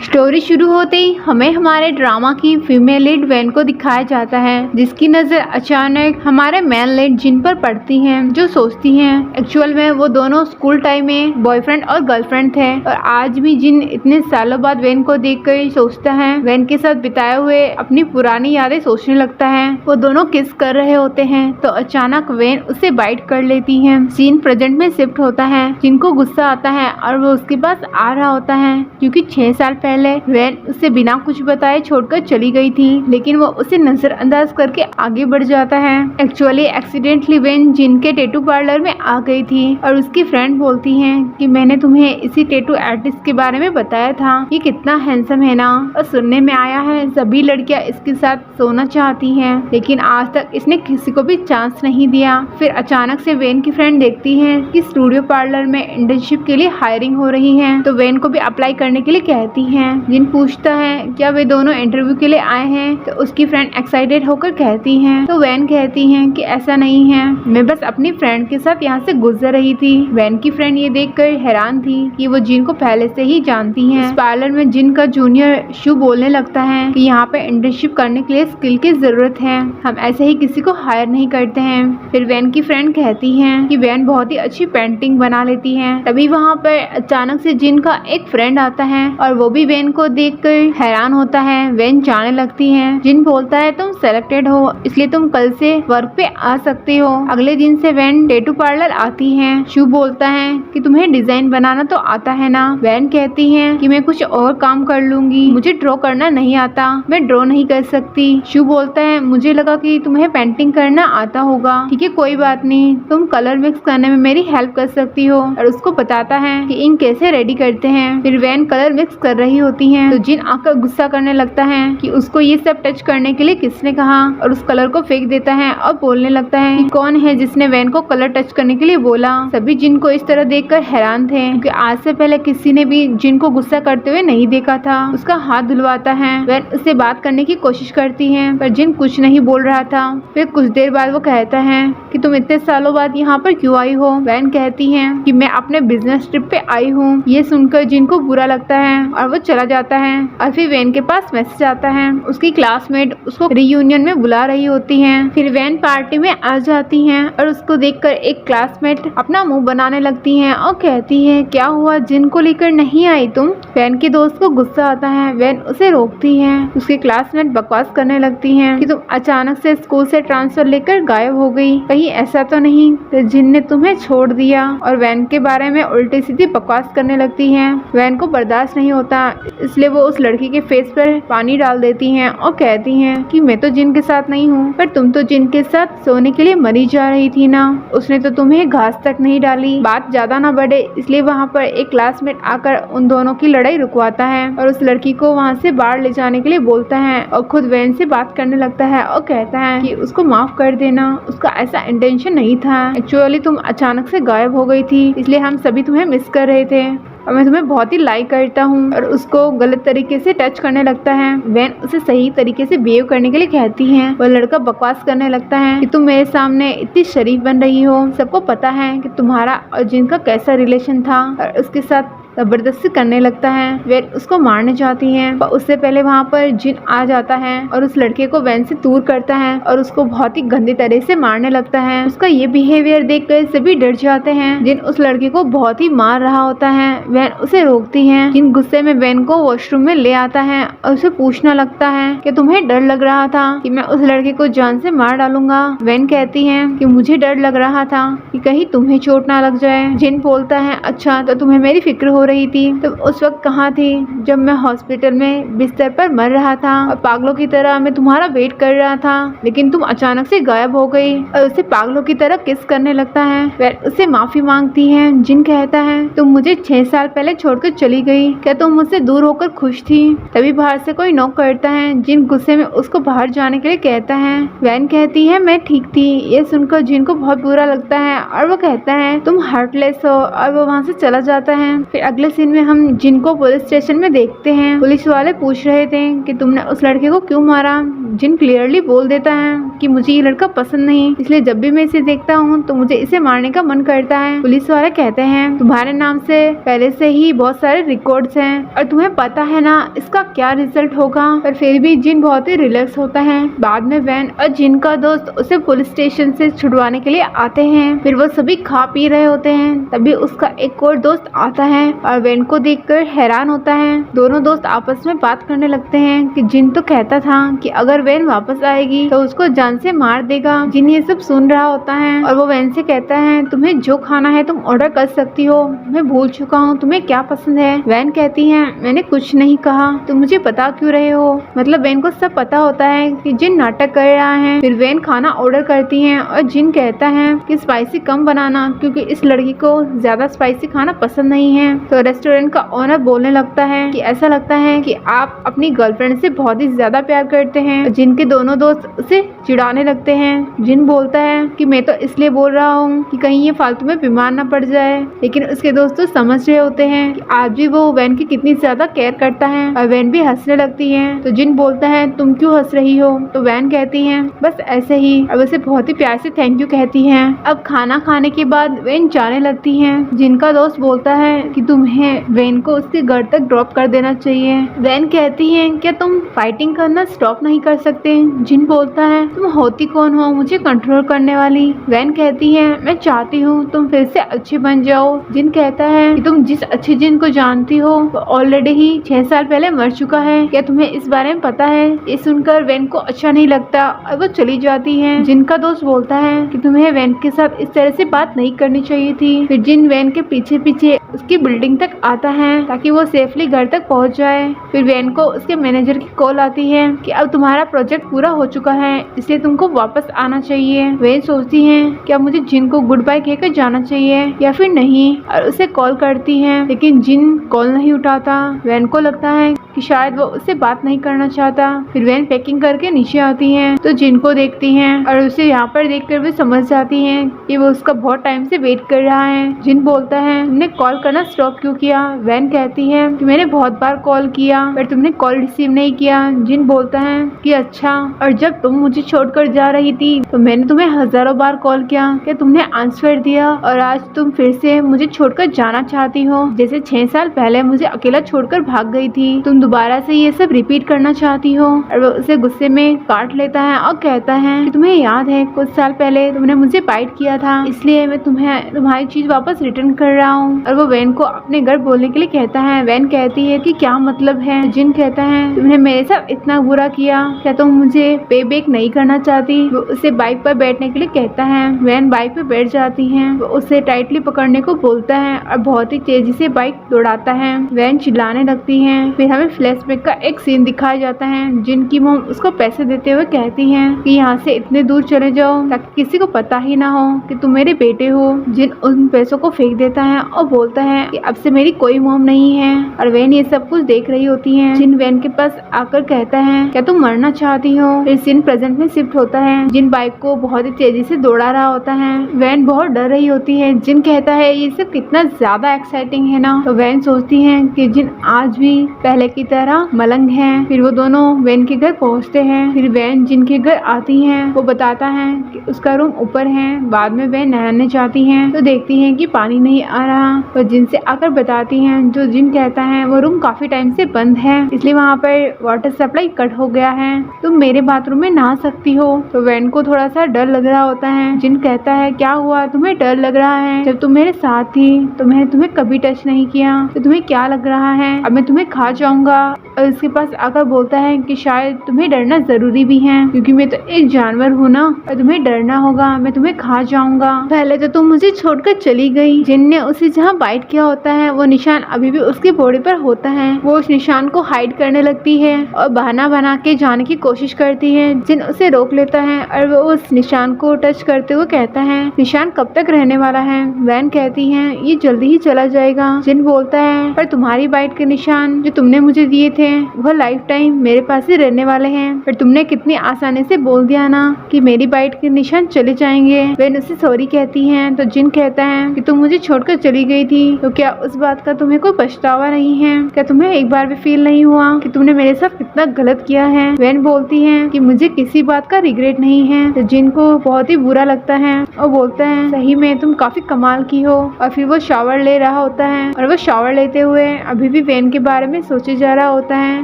Story शुरू होते ही हमें हमारे ड्रामा की फीमेल लीड वैन को दिखाया जाता है, जिसकी नजर अचानक हमारे मेल लीड जिन पर पड़ती है, जो सोचती हैं एक्चुअल में वो दोनों स्कूल टाइम में बॉयफ्रेंड और गर्लफ्रेंड थे और आज भी जिन इतने सालों बाद वैन को देखकर सोचता है, वैन के साथ बिताए हुए अपनी पुरानी यादें सोचने लगता है। वो दोनों किस कर रहे होते हैं तो अचानक वैन उसे बाइट कर लेती है। सीन प्रेजेंट में शिफ्ट होता है। जिनको गुस्सा आता है और वो उसके पास आ रहा होता है, क्योंकि 6 साल पहले वैन उसे बिना कुछ बताए छोड़कर चली गई थी, लेकिन वो उसे नजरअंदाज करके आगे बढ़ जाता है। एक्चुअली एक्सीडेंटली वैन जिन के टैटू पार्लर में आ गई थी और उसकी फ्रेंड बोलती है कि मैंने तुम्हें इसी टैटू आर्टिस्ट के बारे में बताया था, ये कितना हैंडसम है ना, और सुनने में आया है सभी लड़कियां इसके साथ सोना चाहती हैं, लेकिन आज तक इसने किसी को भी चांस नहीं दिया। फिर अचानक से वैन की फ्रेंड देखती है कि स्टूडियो पार्लर में इंटर्नशिप के लिए हायरिंग हो रही है, तो वैन को भी अप्लाई करने के लिए कहती है। जिन पूछता है क्या वे दोनों इंटरव्यू के लिए आए हैं, तो उसकी फ्रेंड एक्साइटेड होकर कहती है, तो वैन कहती है कि ऐसा नहीं है, मैं बस अपनी फ्रेंड के साथ यहाँ से गुजर रही थी। वैन की फ्रेंड ये देखकर हैरान थी कि वो जिन को पहले से ही जानती है। इस पार्लर में जिन का जूनियर शू बोलने लगता है कि यहाँ पे इंटर्नशिप करने के लिए स्किल की जरूरत है, हम ऐसे ही किसी को हायर नहीं करते हैं। फिर वैन की फ्रेंड कहती है कि वैन बहुत ही अच्छी पेंटिंग बना लेती है। तभी वहाँ पर अचानक से जिन का एक फ्रेंड आता है और वो भी वैन को देखकर हैरान होता है। वैन जाने लगती है। जिन बोलता है तुम सेलेक्टेड हो, इसलिए तुम कल से वर्क पे आ सकते हो। अगले दिन से वैन टैटू पार्लर आती है। शू बोलता है कि तुम्हें डिजाइन बनाना तो आता है ना। वैन कहती है कि मैं कुछ और काम कर लूंगी, मुझे ड्रॉ करना नहीं आता, मैं ड्रॉ नहीं कर सकती। शू बोलता है मुझे लगा कि तुम्हें पेंटिंग करना आता होगा, ठीक है कोई बात नहीं, तुम कलर मिक्स करने में मेरी हेल्प कर सकती हो, और उसको बताता है कि इंक कैसे रेडी करते हैं। फिर वैन कलर मिक्स कर रही होती है, तो जिन आकर गुस्सा करने लगता है कि उसको ये सब टच करने के लिए किसने कहा, और उस कलर को फेंक देता है और बोलने लगता है कि कौन है जिसने वैन को कलर टच करने के लिए बोला। सभी जिन को इस तरह देखकर हैरान थे, क्योंकि आज से पहले किसी ने भी जिन को गुस्सा करते हुए नहीं देखा था। उसका हाथ धुलवाता है। वैन उससे बात करने की कोशिश करती है, पर जिन कुछ नहीं बोल रहा था। फिर कुछ देर बाद वो कहता है कि तुम इतने सालों बाद यहाँ पर क्यों आई हो। वैन कहती है कि मैं अपने बिजनेस ट्रिप पे आई हूँ। ये सुनकर जिन को बुरा लगता है और वो चला जाता है। और फिर वैन के पास मैसेज आता है, उसकी क्लासमेट उसको रियूनियन में बुला रही होती है। फिर वैन पार्टी में आ जाती है और उसको देखकर एक क्लासमेट अपना मुंह बनाने लगती है और कहती है क्या हुआ, जिन को लेकर नहीं आई तुम। वैन के दोस्त को गुस्सा आता है। वैन उसे रोकती है। उसके क्लासमेट बकवास करने लगती है कि तुम अचानक से स्कूल से ट्रांसफर लेकर गायब हो गई, कहीं ऐसा तो नहीं कि जिन ने तुम्हें छोड़ दिया, और वैन के बारे में उल्टी सीधी बकवास करने लगती है। वैन को बर्दाश्त नहीं होता, इसलिए वो उस लड़की के फेस पर पानी डाल देती हैं और कहती हैं कि मैं तो जिन के साथ नहीं हूँ, पर तुम तो जिन के साथ सोने के लिए मरी जा रही थी ना, उसने तो तुम्हें घास तक नहीं डाली। बात ज्यादा ना बढ़े इसलिए वहाँ पर एक क्लासमेट आकर उन दोनों की लड़ाई रुकवाता है और उस लड़की को वहाँ से बाहर ले जाने के लिए बोलता है, और खुद वैन से बात करने लगता है और कहता है कि उसको माफ कर देना, उसका ऐसा इंटेंशन नहीं था, एक्चुअली तुम अचानक से गायब हो गई थी, इसलिए हम सभी तुम्हें मिस कर रहे थे, और मैं तुम्हें बहुत ही लाइक करता हूँ। और उसको गलत तरीके से टच करने लगता है। वैन उसे सही तरीके से बिहेव करने के लिए कहती है। वह लड़का बकवास करने लगता है कि तुम मेरे सामने इतनी शरीफ बन रही हो, सबको पता है कि तुम्हारा और जिनका कैसा रिलेशन था, और उसके साथ जबरदस्ती करने लगता है। वैन उसको मारने चाहती है, पर उससे पहले वहाँ पर जिन आ जाता है और उस लड़के को वैन से दूर करता है और उसको बहुत ही गंदी तरह से मारने लगता है। उसका ये बिहेवियर देखकर सभी डर जाते हैं। जिन उस लड़के को बहुत ही मार रहा होता है। वैन उसे रोकती है। जिन गुस्से में वैन को वॉशरूम में ले आता है और उसे पूछने लगता है कि तुम्हें डर लग रहा था कि मैं उस लड़के को जान से मार डालूंगा। वैन कहती है कि मुझे डर लग रहा था कि कहीं तुम्हें चोट ना लग जाए। जिन बोलता है अच्छा तो तुम्हें मेरी फिक्र हो रही थी, तो उस वक्त कहाँ थी जब मैं हॉस्पिटल में बिस्तर पर मर रहा था और पागलों की तरह मैं तुम्हारा वेट कर रहा था, लेकिन तुम अचानक से गायब हो गई, और उसे पागलों की तरह किस करने लगता है। वैन उससे माफी मांगती है। जिन कहता है तुम मुझे 6 साल पहले छोड़कर चली गई, क्या तुम मुझसे दूर होकर खुश थी। तभी बाहर से कोई नॉक करता है। जिन गुस्से में उसको बाहर जाने के लिए कहता है। वैन कहती है मैं ठीक थी। ये सुनकर जिन को बहुत बुरा लगता है और वो कहता है तुम हार्टलेस हो, और वो वहाँ से चला जाता है। फिर अगले सीन में हम जिनको पुलिस स्टेशन में देखते हैं। पुलिस वाले पूछ रहे थे कि तुमने उस लड़के को क्यों मारा। जिन क्लियरली बोल देता है कि मुझे ये लड़का पसंद नहीं, इसलिए जब भी मैं इसे देखता हूँ तो मुझे इसे मारने का मन करता है। पुलिस वाले कहते हैं तुम्हारे नाम से पहले से ही बहुत सारे रिकॉर्ड्स हैं और तुम्हें पता है ना इसका क्या रिजल्ट होगा। पर फिर भी जिन बहुत ही रिलैक्स होता है। बाद में वैन और जिन का दोस्त उसे पुलिस स्टेशन से छुड़वाने के लिए आते हैं। फिर वो सभी खा पी रहे होते हैं, तभी उसका एक और दोस्त आता है और वैन को देखकर हैरान होता है। दोनों दोस्त आपस में बात करने लगते हैं कि जिन तो कहता था कि अगर वैन वापस आएगी तो उसको जान से मार देगा। जिन ये सब सुन रहा होता है और वो वैन से कहता है तुम्हें जो खाना है तुम ऑर्डर कर सकती हो, मैं भूल चुका हूँ तुम्हें क्या पसंद है। वैन कहती है मैंने कुछ नहीं कहा, तुम मुझे बता क्यों रहे हो। मतलब वैन को सब पता होता है कि जिन नाटक कर रहा है। फिर वैन खाना ऑर्डर करती है और जिन कहता है कि स्पाइसी कम बनाना क्योंकि इस लड़की को ज्यादा स्पाइसी खाना पसंद नहीं है। तो रेस्टोरेंट का ओनर बोलने लगता है कि ऐसा लगता है कि आप अपनी गर्लफ्रेंड से बहुत ही ज्यादा प्यार करते हैं। जिन के दोनों दोस्त उसे चिढ़ाने लगते हैं। जिन बोलता है कि मैं तो इसलिए बोल रहा हूँ कि कहीं ये फालतू में बीमार न पड़ जाए, लेकिन उसके दोस्त तो समझ रहे होते हैं कि आज भी वो वैन की कितनी ज्यादा केयर करता है और वैन भी हंसने लगती है। तो जिन बोलता है तुम क्यों हंस रही हो, तो वैन कहती है बस ऐसे ही। अब उसे बहुत ही प्यार से थैंक यू कहती है। अब खाना खाने के बाद वैन जाने लगती है। जिनका दोस्त बोलता है कि तुम्हें वैन को उसके घर तक ड्रॉप कर देना चाहिए। वैन कहती है क्या तुम फाइटिंग करना स्टॉप नहीं कर सकते। जिन बोलता है तुम होती कौन हो मुझे कंट्रोल करने वाली। वैन कहती है मैं चाहती हूँ तुम फिर से अच्छे बन जाओ। जिन कहता है कि तुम जिस अच्छे जिन को जानती हो वो ऑलरेडी ही 6 साल पहले मर चुका है, क्या तुम्हें इस बारे में पता है। ये सुनकर वैन को अच्छा नहीं लगता और वो चली जाती है। जिनका दोस्त बोलता है कि तुम्हें वैन के साथ इस तरह से बात नहीं करनी चाहिए थी। फिर जिन वैन के पीछे पीछे उसकी बिल्डिंग तक आता है ताकि वो सेफली घर तक पहुंच जाए। फिर वैन को उसके मैनेजर की कॉल आती है कि अब तुम्हारा प्रोजेक्ट पूरा हो चुका है, इसलिए तुमको वापस आना चाहिए। वैन सोचती है क्या मुझे जिन को गुड बाय कहकर जाना चाहिए या फिर नहीं, और उसे कॉल करती है लेकिन जिन कॉल नहीं उठाता। वैन को लगता है कि शायद वो उससे बात नहीं करना चाहता। फिर वैन पैकिंग करके नीचे आती है तो जिन को देखती है और उसे यहाँ पर देखकर वो समझ जाती है कि वो उसका बहुत टाइम से वेट कर रहा है। जिन बोलता है तुमने कॉल करना स्टॉप क्यों किया। वैन कहती है कि मैंने बहुत बार कॉल किया पर तुमने कॉल रिसीव नहीं किया। जिन बोलता है कि अच्छा, और जब तुम मुझे छोड़कर जा रही थी तो मैंने तुम्हें हजारों बार कॉल किया, क्या तुमने आंसर दिया, और आज तुम फिर से मुझे छोड़कर जाना चाहती हो जैसे 6 साल पहले मुझे अकेला छोड़कर भाग गई थी। तुम दोबारा से ये सब रिपीट करना चाहती हो। और वो उसे गुस्से में काट लेता है और कहता है कि तुम्हें याद है कुछ साल पहले तुमने मुझे बाइट किया था, इसलिए मैं तुम्हारी चीज वापस रिटर्न कर रहा हूँ। और वो वैन को अपने घर बोलने के लिए कहता है। वैन कहती है कि क्या मतलब है। जिन कहता है तुमने मेरे साथ इतना बुरा किया, क्या तुम मुझे पे बैक नहीं करना चाहती। वो उसे बाइक पर बैठने के लिए कहता है। वैन बाइक पर बैठ जाती है। वो उसे टाइटली पकड़ने को बोलता है और बहुत ही तेजी से बाइक दौड़ाता है। वैन चिल्लाने लगती है। फिर हमें फ्लैशबैक का एक सीन दिखाया जाता है। जिनकी मॉम उसको पैसे देते हुए कहती है कि यहाँ से इतने दूर चले जाओ ताकि किसी को पता ही ना हो कि तुम मेरे बेटे हो। जिन उन पैसों को फेंक देता है और बोलता है कि अब से मेरी कोई मॉम नहीं है। और वैन ये सब कुछ देख रही होती है। जिन वैन के पास आकर कहता है क्या तुम मरना चाहती हो। फिर सीन प्रेजेंट में शिफ्ट होता है। जिन बाइक को बहुत ही तेजी से दौड़ा रहा होता है। वैन बहुत डर रही होती है। जिन कहता है ये सब कितना ज्यादा एक्साइटिंग है ना। तो वैन सोचती है कि जिन आज भी पहले की तरह मलंग है। फिर वो दोनों वैन के घर पहुंचते हैं। फिर वैन जिन के घर आती है। वो बताता है कि उसका रूम ऊपर है। बाद में वैन नहाने जाती है तो देखती है कि पानी नहीं आ रहा। तो जिन से आकर बताती है। जो जिन कहता है वो रूम काफी टाइम से बंद है, इसलिए वहाँ पर वाटर सप्लाई कट हो गया है, तुम मेरे बाथरूम में नहा सकती हो। तो वैन को थोड़ा सा डर लग रहा होता है। जिन कहता है क्या हुआ, तुम्हें डर लग रहा है, जब तुम मेरे साथ थी तो मैंने तुम्हें कभी टच नहीं किया, तो तुम्हें क्या लग रहा है अब मैं तुम्हें खा जाऊंगा। और उसके पास आकर बोलता है कि शायद तुम्हें डरना जरूरी भी है क्योंकि मैं तो एक जानवर हूँ ना, और तुम्हें डरना होगा, मैं तुम्हें खा जाऊंगा। पहले तो तुम मुझे छोड़कर चली गई। जिन ने उसे जहाँ बाइट किया होता है वो निशान अभी भी उसकी बॉडी पर होता है। वो उस निशान को हाइड करने लगती है और बहाना बना के जाने की कोशिश करती है। जिन उसे रोक लेता है और वो उस निशान को टच करते हुए कहता है निशान कब तक रहने वाला है। वैन कहती है ये जल्दी ही चला जाएगा। जिन बोलता है पर तुम्हारी बाइट के निशान जो तुमने मुझे दिए थे वह लाइफ टाइम मेरे पास ही रहने वाले हैं, पर तुमने कितनी आसानी से बोल दिया ना कि मेरी बाइट के निशान चले जाएंगे। वैन उसे सॉरी कहती है। तो जिन कहता है कि तुम मुझे छोड़कर चली गई थी तो क्या उस बात का तुम्हें कोई पछतावा नहीं है, क्या तुम्हें एक बार भी फील नहीं हुआ कि तुमने मेरे साथ कितना गलत किया है। वैन जिन बोलती है कि मुझे किसी बात का रिग्रेट नहीं है। तो जिन को बहुत ही बुरा लगता है और बोलता है सही में तुम काफी कमाल की हो। और फिर वो शावर ले रहा होता है और वो शावर लेते हुए अभी भी वैन के बारे में सोचे जा रहा होता है।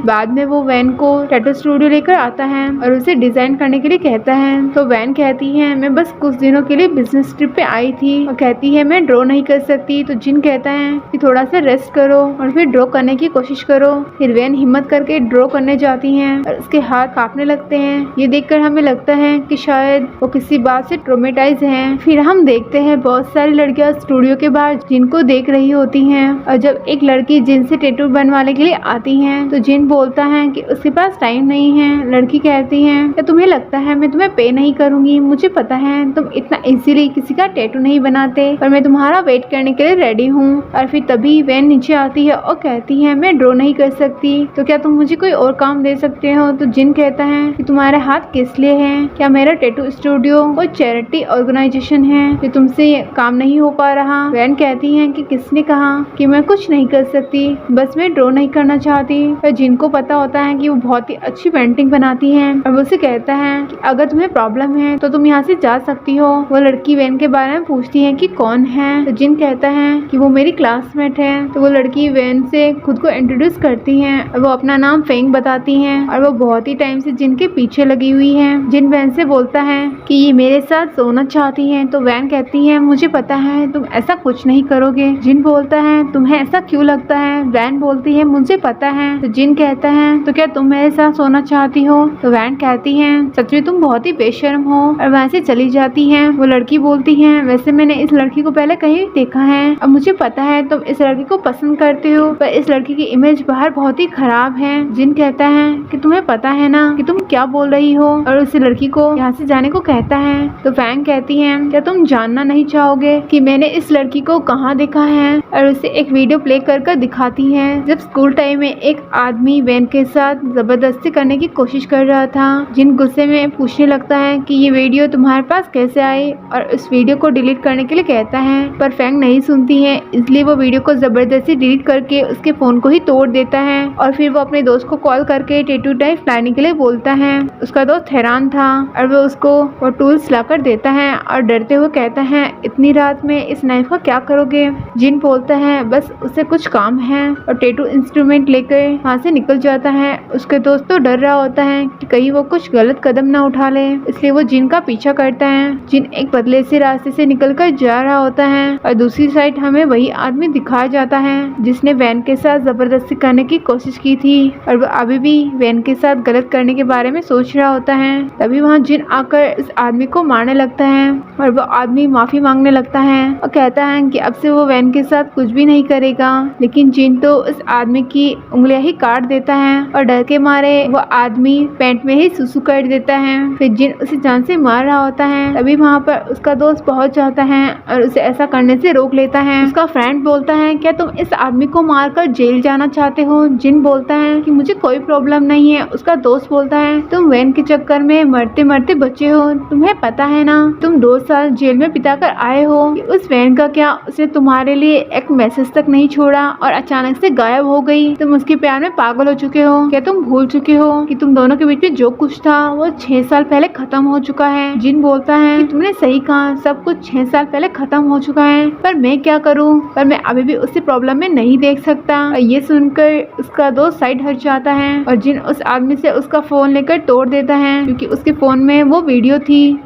बाद में वो वैन को टैटू स्टूडियो लेकर आता है और उसे डिजाइन करने के लिए कहता है। तो वैन कहती है मैं बस कुछ दिनों के लिए बिजनेस ट्रिप पे आई थी और कहती है मैं ड्रॉ नहीं कर सकती। तो जिन कहता है कि थोड़ा सा रेस्ट करो और फिर ड्रॉ करने की कोशिश करो। फिर वैन हिम्मत करके ड्रॉ करने जाती है और उसके हाथ कांपने लगते हैं। ये देखकर हमें लगता है कि शायद वो किसी बात से ट्रोमेटाइज है। फिर हम देखते हैं बहुत सारी लड़कियां स्टूडियो के बाहर जिनको देख रही होती हैं और जब एक लड़की जिन से टैटू बनवाने के लिए आती है तो जिन बोलता है कि उसके पास टाइम नहीं है। लड़की कहती है क्या तुम्हें लगता है मैं तुम्हें पे नहीं करूंगी? मुझे पता है तुम इतना इजीली किसी का टैटू नहीं बनाते पर मैं तुम्हारा वेट करने के लिए रेडी हूँ। और फिर तभी वैन नीचे आती है और कहती है मैं ड्रॉ नहीं कर सकती तो क्या तुम मुझे कोई और काम दे सकते हो? तो जिन कहता है कि तुम्हारे हाथ किस लिए है? क्या मेरा टैटू स्टूडियो कोई चैरिटी ऑर्गेनाइजेशन है कि तुमसे काम नहीं हो पा रहा? वैन कहती है कि किसने कहा कि मैं कुछ नहीं कर सकती, बस मैं ड्रॉ नहीं करना चाहती। पर जिनको पता होता है कि वो बहुत ही अच्छी पेंटिंग बनाती है और वो उसे कहता है कि अगर तुम्हें प्रॉब्लम है तो तुम यहाँ से जा सकती हो। वो लड़की वैन के बारे में पूछती है कि कौन है? तो जिन कहता है कि वो मेरी क्लासमेट है। तो वो लड़की वैन से खुद को इंट्रोड्यूस करती है और वो अपना नाम फेंग बताती है और वो बहुत ही टाइम से जिन के पीछे लगी हुई है। जिन वैन से बोलता है कि ये मेरे साथ सोना चाहती है। तो वैन कहती है मुझे पता है तुम ऐसा कुछ नहीं करोगे। जिन बोलता है तुम्हें ऐसा क्यों लगता है? वैन बोलती है मुझे पता है। तो जिन कहता है तो क्या तुम मेरे साथ सोना चाहती हो? तो वैन कहती है सच में तुम बहुत ही बेशर्म हो और वहाँ से चली जाती है। वो लड़की बोलती है वैसे मैंने इस लड़की को पहले कहीं देखा है। अब मुझे पता है तुम इस लड़की को पसंद करते हो पर इस लड़की की इमेज बाहर बहुत ही खराब है। जिन कहता है कि तुम्हें पता है ना कि तुम क्या बोल रही हो और उस लड़की को यहाँ से जाने को कहता है। तो वैन कहती है क्या तुम जानना नहीं चाहोगे कि मैंने इस लड़की को कहाँ देखा है? और उसे एक वीडियो प्ले कर दिखाती है जब स्कूल टाइम में एक आदमी वैन के साथ जबरदस्ती करने की कोशिश कर रहा था। जिन गुस्से में पूछने लगता है कि ये वीडियो तुम्हारे पास कैसे आई और उस वीडियो को डिलीट करने के लिए कहता है पर फैंग नहीं सुनती है, इसलिए वो वीडियो को जबरदस्ती डिलीट करके उसके फोन को ही तोड़ देता है। और फिर वो अपने दोस्त को कॉल करके टैटू टाइप लाने के लिए बोलता है। उसका दोस्त हैरान था और वो उसको वो टूल्स लाकर देता है और डरते हुए कहता है इतनी रात में इस नाइफ का क्या करोगे? जिन बोलता है बस उसे कुछ काम है और टैटू इंस्ट्रूमेंट लेकर वहाँ से निकल जाता है। उसके दोस्त तो डर रहा होता है कि कहीं वो कुछ गलत कदम ना उठा ले, इसलिए वो जिन का पीछा करता है। जिन एक बदले से रास्ते से निकलकर जा रहा होता है और दूसरी साइड हमें वही आदमी दिखाया जाता है जिसने वैन के साथ जबरदस्ती करने की कोशिश की थी और वो अभी भी वैन के साथ गलत करने के बारे में सोच रहा होता है। तभी वहाँ जिन आकर इस आदमी को मारने लगता है और वो आदमी माफी मांगने लगता है और कहता है कि अब से वो वैन के साथ कुछ भी नहीं करेगा। लेकिन जिन तो उस आदमी की उंगलियां ही काट देता है और डर के मारे वो आदमी पैंट में ही सुसु कर देता है। फिर जिन उसे जान से मार रहा होता है तभी वहाँ पर उसका दोस्त पहुँच जाता है और उसे ऐसा करने से रोक लेता है। उसका फ्रेंड बोलता है क्या तुम इस आदमी को मारकर जेल जाना चाहते हो? जिन बोलता है कि मुझे कोई प्रॉब्लम नहीं है। उसका दोस्त बोलता है तुम वैन के चक्कर में मरते मरते बचे हो, तुम्हें पता है ना तुम 2 साल जेल में बिताकर आए हो। उस वैन का क्या, उसने तुम्हारे लिए एक मैसेज तक नहीं छोड़ा और अचानक से गायब हो गई। तुम उसके प्यार में पागल हो चुके हो। क्या तुम भूल चुके हो कि तुम दोनों के बीच में जो कुछ था वो 6 साल पहले खत्म हो चुका है? जिन बोलता है कि तुमने सही कहा, सब कुछ 6 साल पहले खत्म हो चुका है पर मैं क्या करूं? पर मैं अभी भी उसे प्रॉब्लम में नहीं देख सकता। ये सुनकर उसका दोस्त साइड हट जाता है और जिन उस आदमी से उसका फोन लेकर तोड़ देता है क्योंकि उसके फोन में वो वीडियो थी।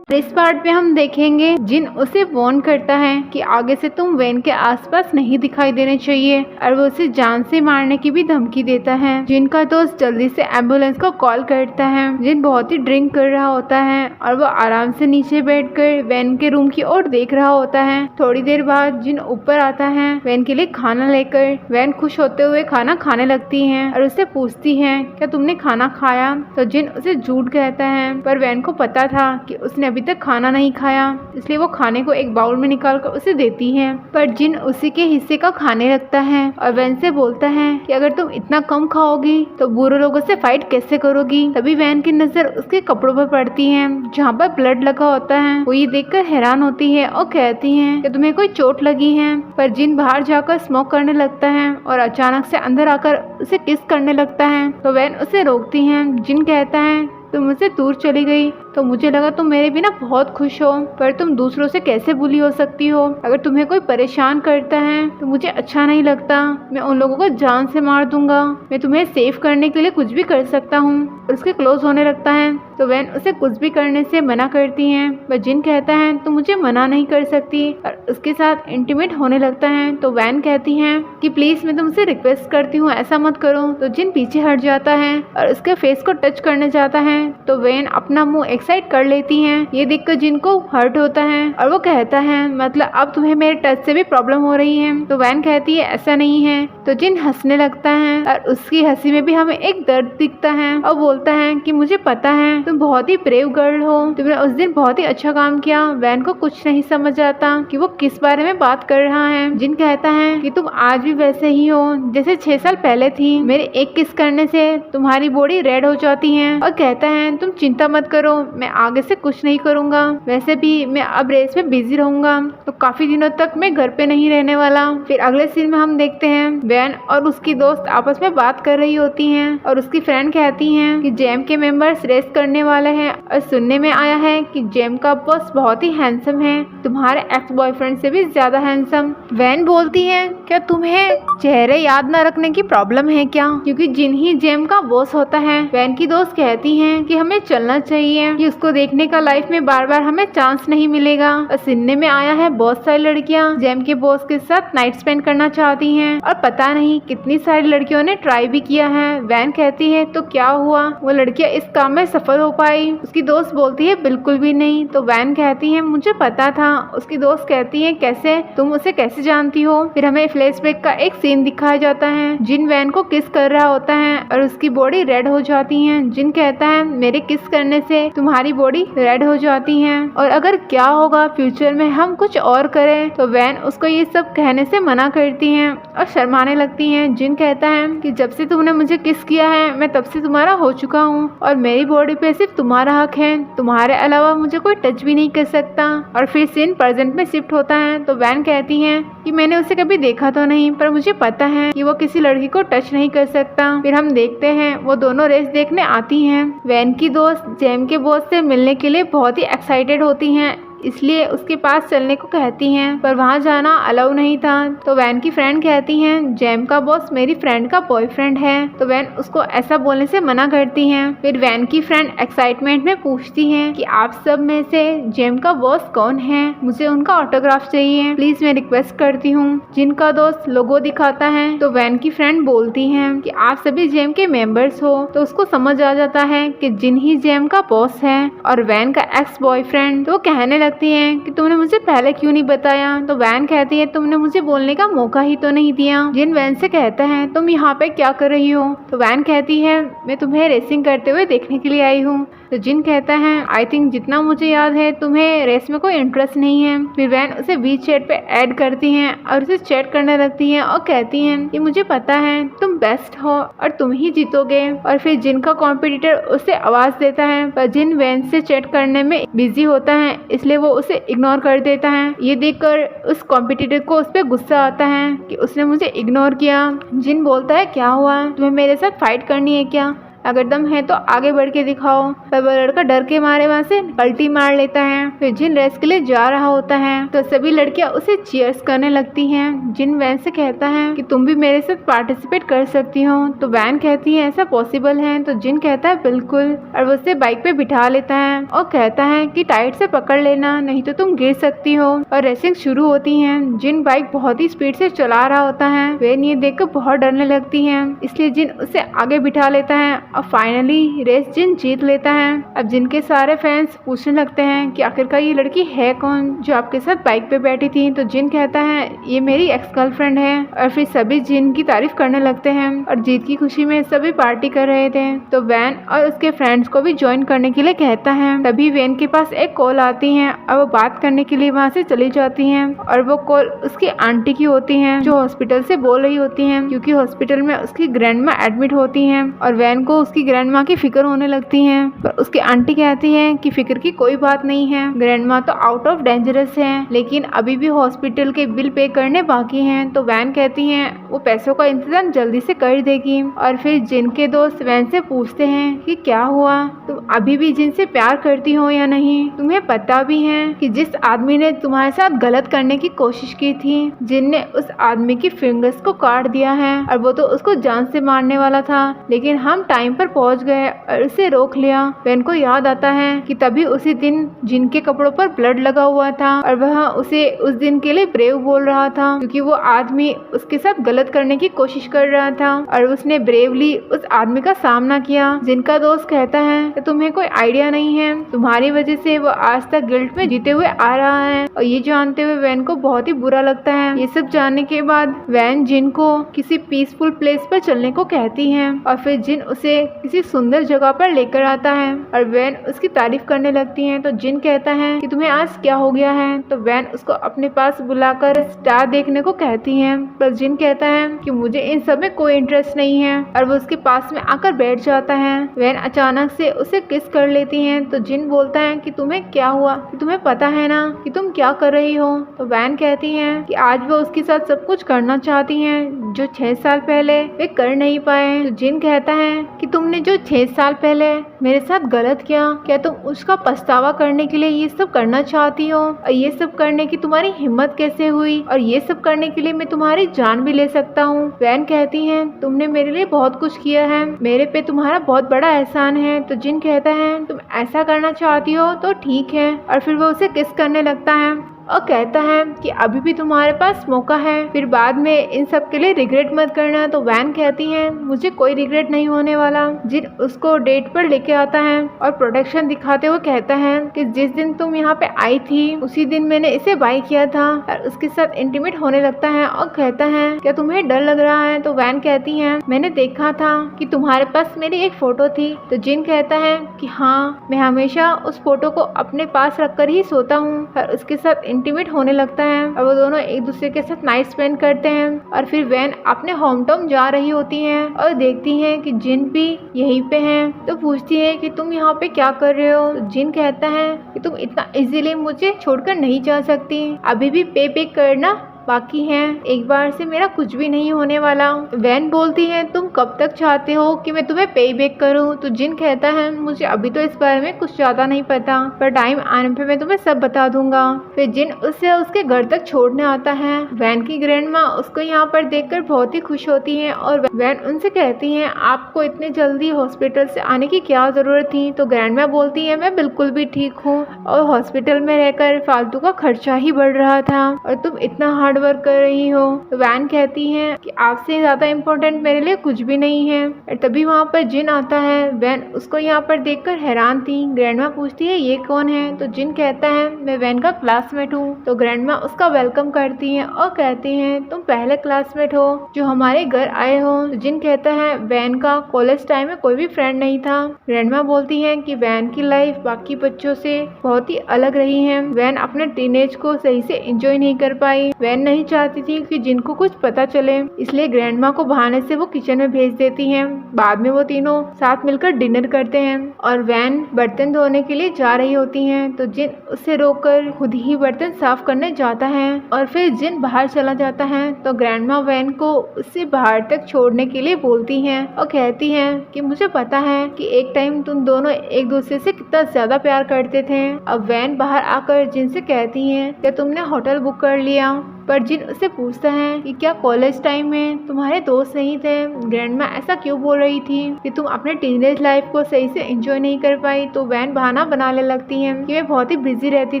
इस पार्ट में हम देखेंगे जिन उसे वार्न करता है कि आगे से तुम वैन के आसपास नहीं दिखाई देने चाहिए और वो उसे जान से मारने की भी धमकी देता है। जिन का दोस्त जल्दी से एम्बुलेंस को कॉल करता है। जिन बहुत ही ड्रिंक कर रहा होता है और वो आराम से नीचे बैठकर वैन के रूम की ओर देख रहा होता है। थोड़ी देर बाद जिन ऊपर आता है वैन के लिए खाना लेकर। वैन खुश होते हुए खाना खाने लगती है और उससे पूछती है क्या तुमने खाना खाया? तो जिन उसे झूठ कहता है पर वैन को पता था कि उसने अभी तक खाना नहीं खाया, इसलिए वो खाने को एक बाउल में निकाल कर उसे देती है। पर जिन उसी के हिस्से का खाने लगता है और वैन से बोलता है कि अगर तुम इतना कम खाओगी तो बुरे लोगों से फाइट कैसे करोगी। तभी वैन की नजर उसके कपड़ों पर पड़ती है जहाँ पर ब्लड लगा होता है। वो ये देखकर हैरान होती है और कहती है कि तुम्हें कोई चोट लगी है। पर जिन बाहर जाकर स्मोक करने लगता है और अचानक से अंदर आकर उसे किस करने लगता है तो वैन उसे रोकती है। जिन कहता है तुम मुझसे दूर चली गई तो मुझे लगा तुम मेरे बिना बहुत खुश हो, पर तुम दूसरों से कैसे बुरी हो सकती हो। अगर तुम्हें कोई परेशान करता है तो मुझे अच्छा नहीं लगता। मैं उन लोगों को जान से मार दूंगा। मैं तुम्हें सेव करने के लिए कुछ भी कर सकता हूँ। और उसके क्लोज होने लगता है तो वैन उसे कुछ भी करने से मना करती है। पर जिन कहता है तुम मुझे मना नहीं कर सकती और उसके साथ इंटीमेट होने लगता है। तो वैन कहती है कि प्लीज मैं तुमसे रिक्वेस्ट करती हूँ ऐसा मत करो। तो जिन पीछे हट जाता है और उसके फेस को टच करने जाता है तो वैन अपना मुंह एक साइड कर लेती हैं। ये देखकर जिनको हर्ट होता है और वो कहता है मतलब अब तुम्हें मेरे टच से भी प्रॉब्लम हो रही है। तो वैन कहती है ऐसा नहीं है। तो जिन हंसने लगता है और उसकी हंसी में भी हमें एक दर्द दिखता है और बोलता है कि मुझे पता है तुम बहुत ही ब्रेव गर्ल हो, तुमने उस दिन बहुत ही अच्छा काम किया। वैन को कुछ नहीं समझ आता कि वो किस बारे में बात कर रहा है। जिन कहता है कि तुम आज भी वैसे ही हो जैसे 6 साल पहले थी। मेरे एक किस करने से तुम्हारी बॉडी रेड हो जाती है। और कहता है तुम चिंता मत करो, मैं आगे से कुछ नहीं करूंगा। वैसे भी मैं अब रेस में बिजी रहूंगा तो काफी दिनों तक मैं घर पे नहीं रहने वाला। फिर अगले सीन में हम देखते हैं वैन और उसकी दोस्त आपस में बात कर रही होती हैं और उसकी फ्रेंड कहती हैं कि जेम के मेंबर्स रेस करने वाले हैं और सुनने में आया है कि जेम का बॉस बहुत ही हैंडसम है, तुम्हारे एक्स बॉयफ्रेंड से भी ज्यादा हैंडसम। वैन बोलती है क्या तुम्हें चेहरे याद न रखने की प्रॉब्लम है क्या, क्योंकि जिन ही जेम का बॉस होता है। वैन की दोस्त कहती है कि हमें चलना चाहिए कि उसको देखने का लाइफ में बार बार हमें चांस नहीं मिलेगा। और सुनने में आया है बहुत सारी लड़कियां जेम के बॉस के साथ नाइट स्पेंड करना चाहती हैं और पता नहीं कितनी सारी लड़कियों ने ट्राई भी किया है। वैन कहती है तो क्या हुआ, वो लड़कियां इस काम में सफल हो पाई। उसकी दोस्त बोलती है बिल्कुल भी नहीं। तो वैन कहती है मुझे पता था। उसकी दोस्त कहती है कैसे, तुम उसे कैसे जानती हो। फिर हमें फ्लैशबैक का एक सीन दिखाया जाता है। जिन वैन को किस कर रहा होता है और उसकी बॉडी रेड हो जाती है। जिन कहता है मेरे किस करने से तुम्हारी बॉडी रेड हो जाती है और अगर क्या होगा फ्यूचर में हम कुछ और करें। तो वैन उसको ये सब कहने से मना करती हैं और शर्माने लगती हैं। जिन कहता है कि जब से तुमने मुझे किस किया है मैं तब से तुम्हारा हो चुका हूँ और मेरी बॉडी पे सिर्फ तुम्हारा हक है, तुम्हारे अलावा मुझे कोई टच भी नहीं कर सकता। और फिर सीन प्रेजेंट में शिफ्ट होता है। तो वैन कहती है कि मैंने उसे कभी देखा तो नहीं पर मुझे पता है कि वो किसी लड़की को टच नहीं कर सकता। फिर हम देखते हैं वो दोनों रेस देखने आती हैं। वैन की दोस्त जेम के बॉस से मिलने के लिए बहुत ही एक्साइटेड होती हैं, इसलिए उसके पास चलने को कहती हैं पर वहाँ जाना अलाउ नहीं था। तो वैन की फ्रेंड कहती हैं जेम का बॉस मेरी फ्रेंड का बॉयफ्रेंड है। तो वैन उसको ऐसा बोलने से मना करती हैं। फिर वैन की फ्रेंड एक्साइटमेंट में पूछती हैं कि आप सब में से जेम का बॉस कौन है, मुझे उनका ऑटोग्राफ चाहिए, प्लीज मैं रिक्वेस्ट करती हूँ। जिनका दोस्त लोगो दिखाता है तो वैन की फ्रेंड बोलती है कि आप सभी जेम के मेंबर्स हो। तो उसको समझ आ जाता है कि जिन ही जेम का बॉस है और वैन का एक्स बॉयफ्रेंड। तो कहने लगती हैं कि तुमने मुझे पहले क्यों नहीं बताया। तो वैन कहती है तुमने मुझे बोलने का मौका ही तो नहीं दिया। जिन वैन से कहता है तुम यहाँ पे क्या कर रही हो। तो वैन कहती है मैं तुम्हें रेसिंग करते हुए देखने के लिए आई हूँ। तो जिन कहता है आई थिंक जितना मुझे याद है तुम्हें रेस में कोई इंटरेस्ट नहीं है। फिर वैन उसे बीच चैट पे ऐड करती हैं और उसे चैट करने लगती हैं और कहती हैं कि मुझे पता है तुम बेस्ट हो और तुम ही जीतोगे। और फिर जिन का कॉम्पिटिटर उसे आवाज देता है पर जिन वैन से चैट करने में बिजी होता है इसलिए वो उसे इग्नोर कर देता है। ये देखकर उस कॉम्पिटिटर को उस पर गुस्सा आता है कि उसने मुझे इग्नोर किया। जिन बोलता है क्या हुआ, तुम्हें मेरे साथ फाइट करनी है क्या, अगर दम है तो आगे बढ़ के दिखाओ। पर वो लड़का डर के मारे वहाँ से पलटी मार लेता है। फिर जिन रेस के लिए जा रहा होता है तो सभी लड़कियां उसे चीयर्स करने लगती हैं। जिन वैन से कहता है कि तुम भी मेरे साथ पार्टिसिपेट कर सकती हो। तो वैन कहती है ऐसा पॉसिबल है। तो जिन कहता है बिल्कुल और वो उसे बाइक पे बिठा लेता है और कहता है कि टाइट से पकड़ लेना नहीं तो तुम गिर सकती हो। और रेसिंग शुरू होती है। जिन बाइक बहुत ही स्पीड से चला रहा होता है वैन ये देखकर बहुत डरने लगती है, इसलिए जिन उसे आगे बिठा लेता है और फाइनली रेस जिन जीत लेता है। अब जिन के सारे फैंस पूछने लगते हैं कि आखिरकार ये लड़की है कौन जो आपके साथ बाइक पे बैठी थी, तो जिन कहता है ये मेरी एक्स गर्लफ्रेंड है। और फिर सभी जिन की तारीफ करने लगते हैं और जीत की खुशी में सभी पार्टी कर रहे थे। तो वैन और उसके फ्रेंड्स को भी ज्वाइन करने के लिए कहता है। तभी वैन के पास एक कॉल आती है और वो बात करने के लिए वहाँ से चली जाती है। और वो कॉल उसकी आंटी की होती है जो हॉस्पिटल से बोल रही होती है, क्योंकि हॉस्पिटल में उसकी ग्रैंडमा एडमिट होती है और वैन को उसकी ग्रैंडमा की फिक्र होने लगती है। पर उसकी आंटी कहती है कि फिक्र की कोई बात नहीं है, ग्रैंडमा तो आउट ऑफ डेंजरस है, लेकिन अभी भी हॉस्पिटल के बिल पे करने बाकी हैं। तो वैन कहती है वो पैसों का इंतजाम जल्दी से कर देगी। और फिर जिन के दोस्त वैन से पूछते हैं कि क्या हुआ, तुम अभी भी जिन से प्यार करती हो या नहीं? तुम्हें पता भी है कि जिस आदमी ने तुम्हारे साथ गलत करने की कोशिश की थी, जिन ने उस आदमी की फिंगर्स को काट दिया है और वो तो उसको जान से मारने वाला था, लेकिन हम टाइम पर पहुंच गए और उसे रोक लिया। वैन को याद आता है कि तभी उसी दिन जिन के कपड़ों पर ब्लड लगा हुआ था और वह उसे उस दिन के लिए ब्रेव बोल रहा था, क्योंकि वो आदमी उसके साथ गलत करने की कोशिश कर रहा था और उसने ब्रेवली उस आदमी का सामना किया। जिनका दोस्त कहता है कि तुम्हें कोई आइडिया नहीं है, तुम्हारी वजह से वो आज तक गिल्ट में जीते हुए आ रहा है। और ये जानते हुए वैन को बहुत ही बुरा लगता है। ये सब जानने के बाद वैन जिन को किसी पीसफुल प्लेस पर चलने को कहती है और फिर जिन उसे किसी सुंदर जगह पर लेकर आता है और वैन उसकी तारीफ करने लगती है। तो जिन कहता है कि तुम्हें आज क्या हो गया है, तो वैन उसको अपने पास बुलाकर स्टार देखने को कहती है। पर जिन कहता है कि मुझे इन सब में कोई इंटरेस्ट नहीं है और वो उसके पास में आकर बैठ जाता है। वैन अचानक से उसे किस कर लेती है। तो जिन बोलता है कि तुम्हें क्या हुआ, कि तुम्हें पता है ना कि तुम क्या कर रही हो? तो वैन कहती है कि आज वो उसके साथ सब कुछ करना चाहती हैं जो 6 साल पहले वे कर नहीं पाए। तो जिन कहता है कि तुमने जो 6 साल पहले मेरे साथ गलत किया, क्या तुम उसका पछतावा करने के लिए ये सब करना चाहती हो? और ये सब करने की तुम्हारी हिम्मत कैसे हुई? और ये सब करने के लिए मैं तुम्हारी जान भी ले सकता हूँ। वैन कहती है तुमने मेरे लिए बहुत कुछ किया है, मेरे पे तुम्हारा बहुत बड़ा एहसान है। तो जिन कहता है तुम ऐसा करना चाहती हो तो ठीक है। और फिर वो उसे किस करने लगता है और कहता है कि अभी भी तुम्हारे पास मौका है, फिर बाद में इन सब के लिए रिग्रेट मत करना। तो वैन कहती है मुझे कोई रिग्रेट नहीं होने वाला। जिन उसको डेट पर लेके आता है और प्रोटेक्शन दिखाते हुए कहता है कि जिस दिन तुम यहाँ पे आई थी उसी दिन मैंने इसे बाय किया था। और उसके साथ इंटीमेट होने लगता है और कहता है क्या तुम्हें डर लग रहा है? तो वैन कहती है मैंने देखा था कि तुम्हारे पास मेरी एक फोटो थी। तो जिन कहता है कि हाँ, मैं हमेशा उस फोटो को अपने पास रखकर ही सोता हूँ। और उसके साथ इंटीमेट होने लगता है और वो दोनों एक दूसरे के साथ नाइट स्पेंड करते हैं। और फिर वैन अपने होम टाउन जा रही होती है और देखती है कि जिन भी यहीं पे है। तो पूछती है कि तुम यहाँ पे क्या कर रहे हो? तो जिन कहता है कि तुम इतना इजीली मुझे छोड़कर नहीं जा सकती, अभी भी पे करना बाकी है, एक बार से मेरा कुछ भी नहीं होने वाला। वैन बोलती है तुम कब तक चाहते हो कि मैं तुम्हें पे बैक करूं? तो जिन कहता है मुझे अभी तो इस बारे में कुछ ज्यादा नहीं पता, पर टाइम आने पे मैं तुम्हें सब बता दूंगा। फिर जिन उसे उसके घर तक छोड़ने आता है। वैन की ग्रैंडमा उसको यहाँ पर देखकर बहुत ही खुश होती है और वैन उनसे कहती है आपको इतने जल्दी हॉस्पिटल से आने की क्या जरूरत थी? तो ग्रैंडमा बोलती है मैं बिल्कुल भी ठीक हूँ और हॉस्पिटल में रहकर फालतू का खर्चा ही बढ़ रहा था और तुम इतना वर्क कर रही हो। तो वैन कहती है कि आपसे ज्यादा इम्पोर्टेंट मेरे लिए कुछ भी नहीं है। और तभी वहाँ पर जिन आता है। वैन उसको यहाँ पर देखकर हैरान थी। ग्रैंडमा पूछती है ये कौन है? तो जिन कहता है मैं वैन का क्लासमेट हूँ। तो ग्रैंडमा उसका वेलकम करती है और कहती है तुम पहले क्लासमेट हो जो हमारे घर आए हो। तो जिन कहता है वैन का कॉलेज टाइम में कोई भी फ्रेंड नहीं था। ग्रैंडमा बोलती है कि वैन की लाइफ बाकी बच्चों से बहुत ही अलग रही है। वैन अपने टीनेज को सही से एंजॉय नहीं कर पाई। वैन नहीं चाहती थी कि जिनको कुछ पता चले, इसलिए ग्रैंडमा को बहाने से वो किचन में भेज देती हैं। बाद में वो तीनों साथ मिलकर डिनर करते हैं और वैन बर्तन धोने के लिए जा रही होती हैं। तो जिन उसे रोककर खुद ही बर्तन साफ करने जाता है और फिर जिन बाहर चला जाता है। तो ग्रैंडमा वैन को उससे बाहर तक छोड़ने के लिए बोलती हैं और कहती हैं कि मुझे पता है कि एक टाइम तुम दोनों एक दूसरे से कितना ज्यादा प्यार करते थे। अब वैन बाहर आकर जिनसे कहती है कि तुमने होटल बुक कर लिया? पर जिन उससे पूछता है कि क्या कॉलेज टाइम में तुम्हारे दोस्त नहीं थे? ग्रैंडमा ऐसा क्यों बोल रही थी कि तुम अपने टीनेज लाइफ को सही से एंजॉय नहीं कर पाई? तो वैन बहाना बनाने लगती है कि मैं बहुत ही बिजी रहती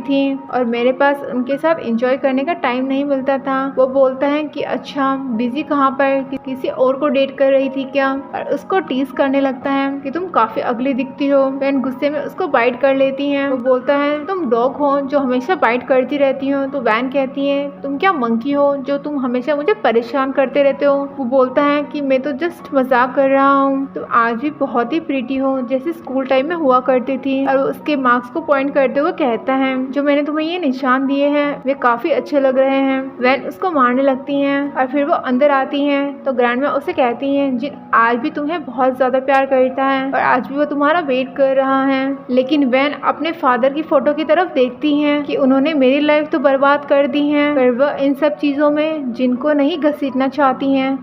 थी और मेरे पास उनके साथ एंजॉय करने का टाइम नहीं मिलता था। वो बोलता है कि अच्छा, बिजी कहाँ पर, किसी और को डेट कर रही थी क्या? और उसको टीज करने लगता है कि तुम काफी अगली दिखती हो। वैन गुस्से में उसको बाइट कर लेती है। वो बोलता है तुम डॉग हो जो हमेशा बाइट करती रहती हो। तो वैन कहती है तुम क्या मंकी हो जो तुम हमेशा मुझे परेशान करते रहते हो? वो बोलता है कि मैं तो जस्ट मजाक कर रहा हूँ, तुम आज भी बहुत ही प्रीटी हो जैसे स्कूल टाइम में हुआ करती थी। और उसके मार्क्स को पॉइंट करते हुए कहता है जो मैंने तुम्हें ये निशान दिए हैं वे काफी अच्छे लग रहे हैं। वैन उसको मारने लगती है और फिर वो अंदर आती है। तो ग्रैंडमा उसे कहती है जिन आज भी तुम्हें बहुत ज्यादा प्यार करता है और आज भी वो तुम्हारा वेट कर रहा है। लेकिन वैन अपने फादर की फोटो की तरफ देखती है कि उन्होंने मेरी लाइफ तो बर्बाद कर दी है, पर वह इन सब चीजों में जिनको नहीं घसीटना चाहती हैं।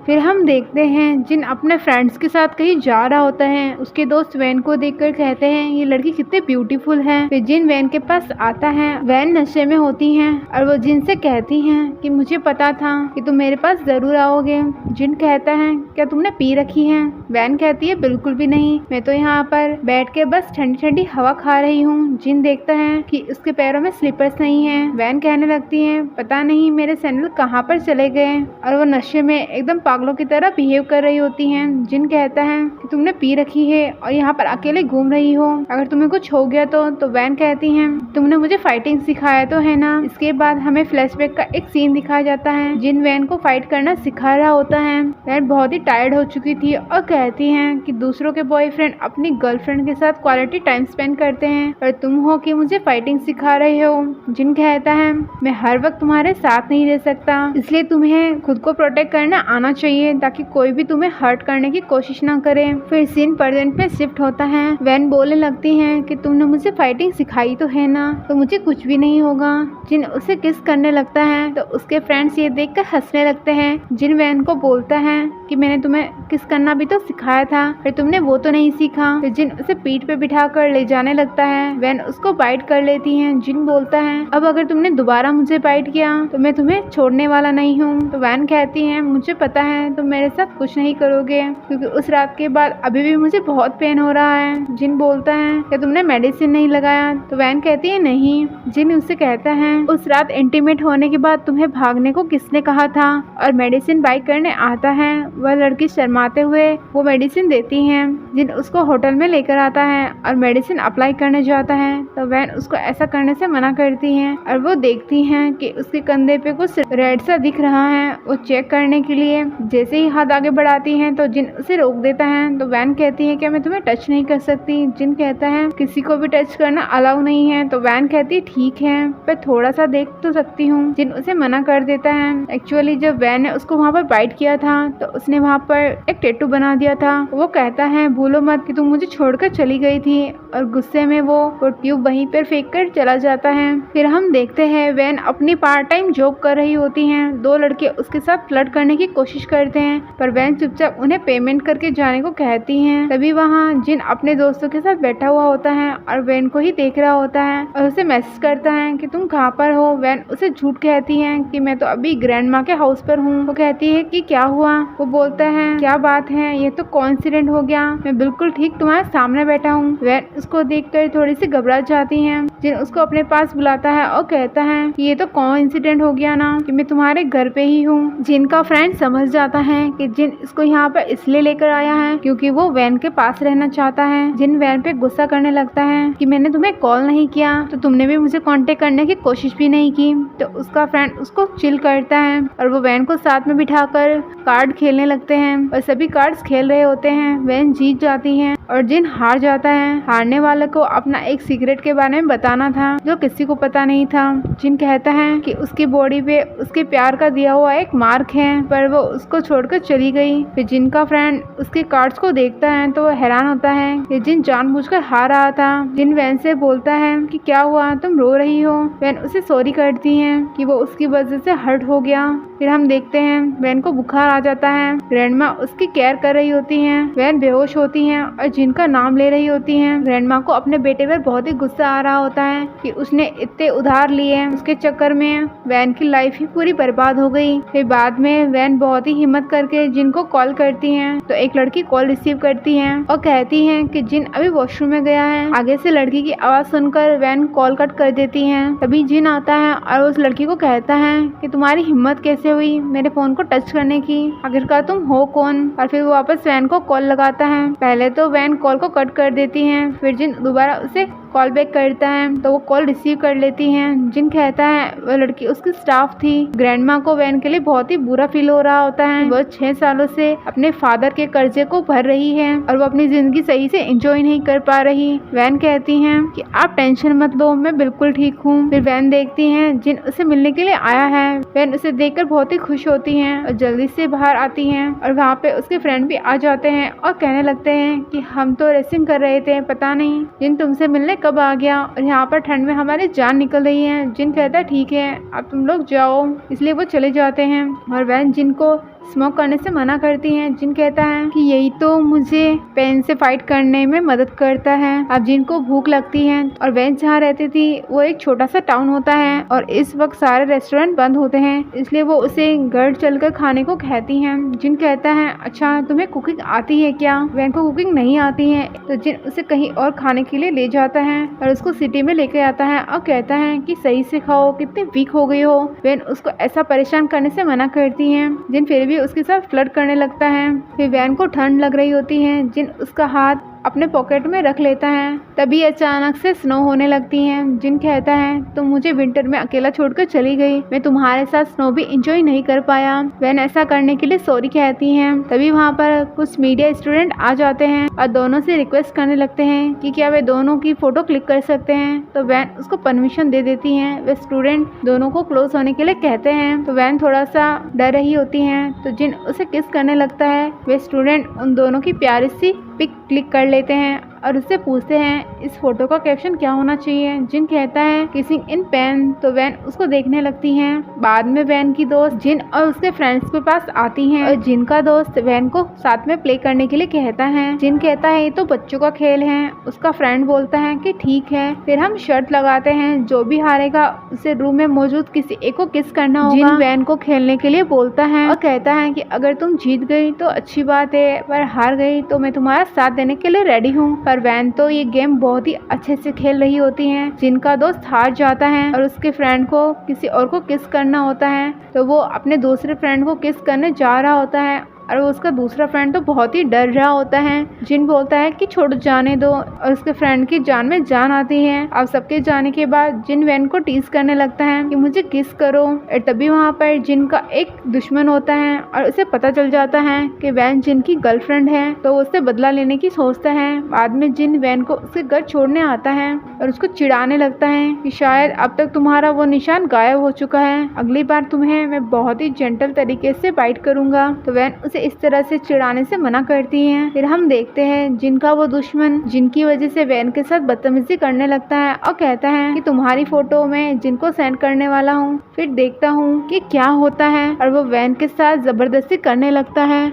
फिर हम देखते हैं जिन अपने फ्रेंड्स के साथ कहीं जा रहा होता है। उसके दोस्त वैन को देखकर कहते हैं ये लड़की कितनी ब्यूटीफुल है। फिर जिन वैन के पास आता है, वैन नशे में होती है और वो जिन से कहती है कि मुझे पता था कि तुम मेरे पास जरूर आओगे। जिन कहता है क्या तुमने पी रखी है? वैन कहती है बिल्कुल भी नहीं, मैं तो यहाँ पर बैठ के बस ठंडी ठंडी हवा खा रही हूँ। जिन देखता है कि उसके पैरों में स्लीपर्स नहीं है। वैन कहने लगती है पता नहीं मेरे सैंडल कहाँ पर चले गए और वो नशे में एकदम पागलों की तरह बिहेव कर रही होती हैं। जिन कहता है कि तुमने पी रखी है और यहाँ पर अकेले घूम रही हो, अगर तुम्हें कुछ हो गया तो वैन कहती है तुमने मुझे फाइटिंग सिखाया तो है ना। इसके बाद हमें फ्लैशबैक का एक सीन दिखाया जाता है। जिन वैन को फाइट करना सिखा रहा होता है। वैन बहुत ही टायर्ड हो चुकी थी और कहती है कि दूसरों के बॉयफ्रेंड अपनी गर्लफ्रेंड के साथ क्वालिटी टाइम स्पेंड करते हैं और तुम हो कि मुझे फाइटिंग सिखा रहे हो। जिन कहता है मैं हर वक्त तुम्हारे साथ नहीं रह सकता, इसलिए तुम्हें खुद को प्रोटेक्ट करना आना चाहिए ताकि कोई भी तुम्हें हर्ट करने की कोशिश ना करे। फिर सीन प्रेजेंट में शिफ्ट होता है। वैन बोलने लगती है कि तुमने मुझे फाइटिंग सिखाई तो है ना, तो मुझे कुछ भी नहीं होगा। जिन उसे किस करने लगता है तो उसके फ्रेंड्स ये देखकर हंसने लगते हैं। जिन वैन को बोलता है कि मैंने तुम्हें किस करना भी तो सिखाया था, फिर तुमने वो तो नहीं सीखा। फिर जिन उसे पीठ पे बिठा कर ले जाने लगता है। वैन उसको बाइट कर लेती है। जिन बोलता है अब अगर तुमने दोबारा मुझे बाइट किया तो मैं तुम्हें छोड़ने वाला नहीं हूँ। तो वैन कहती है मुझे पता है तुम मेरे साथ कुछ नहीं करोगे क्योंकि उस रात के बाद अभी भी मुझे बहुत पेन हो रहा है। जिन बोलता है कि तुमने मेडिसिन नहीं लगाया? तो वैन कहती है नहीं। जिन उससे कहता है उस रात इंटीमेट होने के बाद तुम्हें भागने को किसने कहा था? और मेडिसिन बाय करने आता है। वह लड़की शर्माते हुए वो मेडिसिन देती है। जिन उसको होटल में लेकर आता है और मेडिसिन अप्लाई करने जाता है तो वैन उसको ऐसा करने से मना करती है और वो देखती है कि उसके कंधे पे कुछ रेड सा दिख रहा है। वो चेक करने के लिए जैसे ही हाथ आगे बढ़ाती है तो जिन उसे रोक देता है। तो वैन कहती है कि मैं तुम्हें टच नहीं कर सकती। जिन कहता है किसी को भी टच करना अलाउ नहीं है। तो वैन कहती है ठीक है, मैं थोड़ा सा देख तो सकती हूँ। जिन उसे मना कर देता है। एक्चुअली जब वैन ने उसको वहाँ पर बाइट किया था तो उसने वहाँ पर एक टैटू बना दिया था। वो कहता है भूलो मत कि तुम मुझे छोड़कर चली गई थी और गुस्से में वो ट्यूब वहीं पर फेंक कर चला जाता है। फिर हम देखते हैं वैन अपनी पार्ट टाइम जॉब कर रही होती है। दो लड़के उसके साथ फ्लर्ट करने की कोशिश करते हैं पर वैन चुपचाप उन्हें पेमेंट करके जाने को कहती हैं। तभी वहाँ जिन अपने दोस्तों के साथ बैठा हुआ होता है और वैन को ही देख रहा होता है और उसे मैसेज करता है कि तुम कहाँ पर हो। वैन उसे झूठ कहती है कि मैं तो अभी ग्रैंडमा के हाउस पर हूँ। वो कहती है कि क्या हुआ? वो बोलता है क्या बात है, ये तो कोइंसिडेंट हो गया, मैं बिल्कुल ठीक तुम्हारे सामने बैठा हूँ। वैन उसको देखकर थोड़ी सी घबरा जाती है। जिन उसको अपने पास बुलाता है और कहता है कि ये तो कोइंसिडेंट हो गया ना कि मैं तुम्हारे घर पे ही हूँ। जिन का फ्रेंड समझ जाता है कि जिन इसको यहाँ पर इसलिए लेकर आया है क्योंकि वो वैन के पास रहना चाहता है। जिन वैन पे गुस्सा करने लगता है कि मैंने तुम्हें कॉल नहीं किया तो तुमने भी मुझे कांटेक्ट करने की कोशिश भी नहीं की। तो उसका फ्रेंड उसको चिल करता है और वो वैन को साथ में बिठाकर कार्ड खेलने लगते हैं और सभी कार्ड्स खेल रहे होते हैं। वैन जीत जाती है और जिन हार जाता है। हारने वाले को अपना एक सीक्रेट के बारे में बताना था जो किसी को पता नहीं था। जिन कहता है कि उसकी बॉडी पे उसके प्यार का दिया हुआ एक मार्क है पर वो उसको छोड़कर चली गई। फिर जिन का फ्रेंड उसके कार्ड्स को देखता है तो वो हैरान होता है कि जिन जानबूझकर हार रहा था। जिन वैन से बोलता है कि क्या हुआ, तुम रो रही हो? वैन उसे सॉरी करती है कि वो उसकी वजह से हर्ट हो गया। फिर हम देखते हैं वैन को बुखार आ जाता है। ग्रैंडमा उसकी केयर कर रही होती है। वैन बेहोश होती है और जिन का नाम ले रही होती हैं। ग्रैंडमा को अपने बेटे पर बहुत ही गुस्सा आ रहा होता है कि उसने इतने उधार लिए हैं, उसके चक्कर में वैन की लाइफ ही पूरी बर्बाद हो गई। फिर बाद में वैन बहुत ही हिम्मत करके जिन को कॉल करती हैं तो एक लड़की कॉल रिसीव करती है और कहती है कि जिन अभी वॉशरूम में गया है। आगे से लड़की की आवाज सुनकर वैन कॉल कट कर देती है। तभी जिन आता है और उस लड़की को कहता है कि तुम्हारी हिम्मत कैसे हुई मेरे फोन को टच करने की, आखिरकार तुम हो कौन। और फिर वो वापस वैन को कॉल लगाता है। पहले तो वैन कॉल को कट कर देती है, फिर जिन दोबारा उसे कॉल बैक करता है तो वो कॉल रिसीव कर लेती है। जिन कहता है वो लड़की उसकी स्टाफ थी। ग्रैंडमा को वैन के लिए बहुत ही बुरा फील हो रहा होता है। वो 6 सालों से अपने फादर के कर्जे को भर रही है और वो अपनी जिंदगी सही से एंजॉय नहीं कर पा रही। वैन कहती है कि आप टेंशन मत लो, मैं बिल्कुल ठीक हूँ। फिर वैन देखती है जिन उसे मिलने के लिए आया है। वैन उसे देखकर बहुत ही खुश होती है और जल्दी से बाहर आती है और वहाँ पे उसके फ्रेंड भी आ जाते हैं और कहने लगते हैं कि हम तो रेसिंग कर रहे थे, पता नहीं जिन तुमसे मिलने कब आ गया और यहाँ पर ठंड में हमारी जान निकल रही है। जिन कहता है ठीक है अब तुम लोग जाओ, इसलिए वो चले जाते हैं और वैन जिन को स्मोक करने से मना करती हैं। जिन कहता है कि यही तो मुझे पेन से फाइट करने में मदद करता है। अब जिन को भूख लगती है और वैन जहाँ रहती थी वो एक छोटा सा टाउन होता है और इस वक्त सारे रेस्टोरेंट बंद होते हैं, इसलिए वो उसे घर चलकर खाने को कहती हैं। जिन कहता है अच्छा तुम्हें कुकिंग आती है क्या। वैन को कुकिंग नहीं आती है तो जिन उसे कहीं और खाने के लिए ले जाता है और उसको सिटी में लेके आता है और कहता है कि सही से खाओ, कितनी वीक हो गई हो। वैन उसको ऐसा परेशान करने से मना करती है। जिन फिर भी उसके साथ फ्लर्ट करने लगता है। फिर वैन को ठंड लग रही होती है। जिन उसका हाथ अपने पॉकेट में रख लेता है। तभी अचानक से स्नो होने लगती है। जिन कहता है तुम मुझे विंटर में अकेला छोड़कर चली गई, मैं तुम्हारे साथ स्नो भी एंजॉय नहीं कर पाया। वैन ऐसा करने के लिए सॉरी कहती हैं। तभी वहाँ पर कुछ मीडिया स्टूडेंट आ जाते हैं और दोनों से रिक्वेस्ट करने लगते हैं कि क्या वे दोनों की फोटो क्लिक कर सकते हैं। तो वैन उसको परमिशन दे देती है। वे स्टूडेंट दोनों को क्लोज होने के लिए कहते हैं तो वैन थोड़ा सा डर रही होती है तो जिन उसे किस करने लगता है। वे स्टूडेंट उन दोनों की प्यारी सी पिक क्लिक कर लेते हैं और उससे पूछते हैं इस फोटो का कैप्शन क्या होना चाहिए। जिन कहता है किसिंग इन पेन तो वैन उसको देखने लगती है। बाद में वैन की दोस्त जिन और उसके फ्रेंड्स के पास आती हैं और जिन का दोस्त वैन को साथ में प्ले करने के लिए कहता है। जिन कहता है ये तो बच्चों का खेल है। उसका फ्रेंड बोलता है कि ठीक है, फिर हम शर्त लगाते हैं जो भी हारेगा उसे रूम में मौजूद किसी एक को किस करना होगा। जिन वैन को खेलने के लिए बोलता है और कहता है कि अगर तुम जीत गई तो अच्छी बात है, पर हार गई तो मैं तुम्हारा साथ देने के लिए रेडी हूँ। पर वैन तो ये गेम बहुत ही अच्छे से खेल रही होती है। जिनका दोस्त हार जाता है और उसके फ्रेंड को किसी और को किस करना होता है तो वो अपने दूसरे फ्रेंड को किस करने जा रहा होता है और उसका दूसरा फ्रेंड तो बहुत ही डर रहा होता है। जिन बोलता है कि छोड़ जाने दो और उसके फ्रेंड की जान में जान आती है। अब सबके जाने के बाद जिन वैन को टीज करने लगता है कि मुझे किस करो। और तभी वहाँ पर जिन का एक दुश्मन होता है और उसे पता चल जाता है कि वैन जिन की गर्लफ्रेंड है तो उससे बदला लेने की सोचता है। बाद में जिन वैन को उसके घर छोड़ने आता है और उसको चिढ़ाने लगता है कि शायद अब तक तुम्हारा वो निशान गायब हो चुका है, अगली बार तुम्हें मैं बहुत ही जेंटल तरीके से बाइट करूंगा। तो वैन उसे इस तरह से चिढ़ाने से मना करती हैं। फिर हम देखते हैं जिनका वो दुश्मन जिनकी वजह से वैन के साथ बदतमीजी करने लगता है और कहता है कि तुम्हारी फोटो मैं जिनको सेंड करने वाला हूँ। फिर देखता हूँ कि क्या होता है और वो वैन के साथ जबरदस्ती करने लगता है।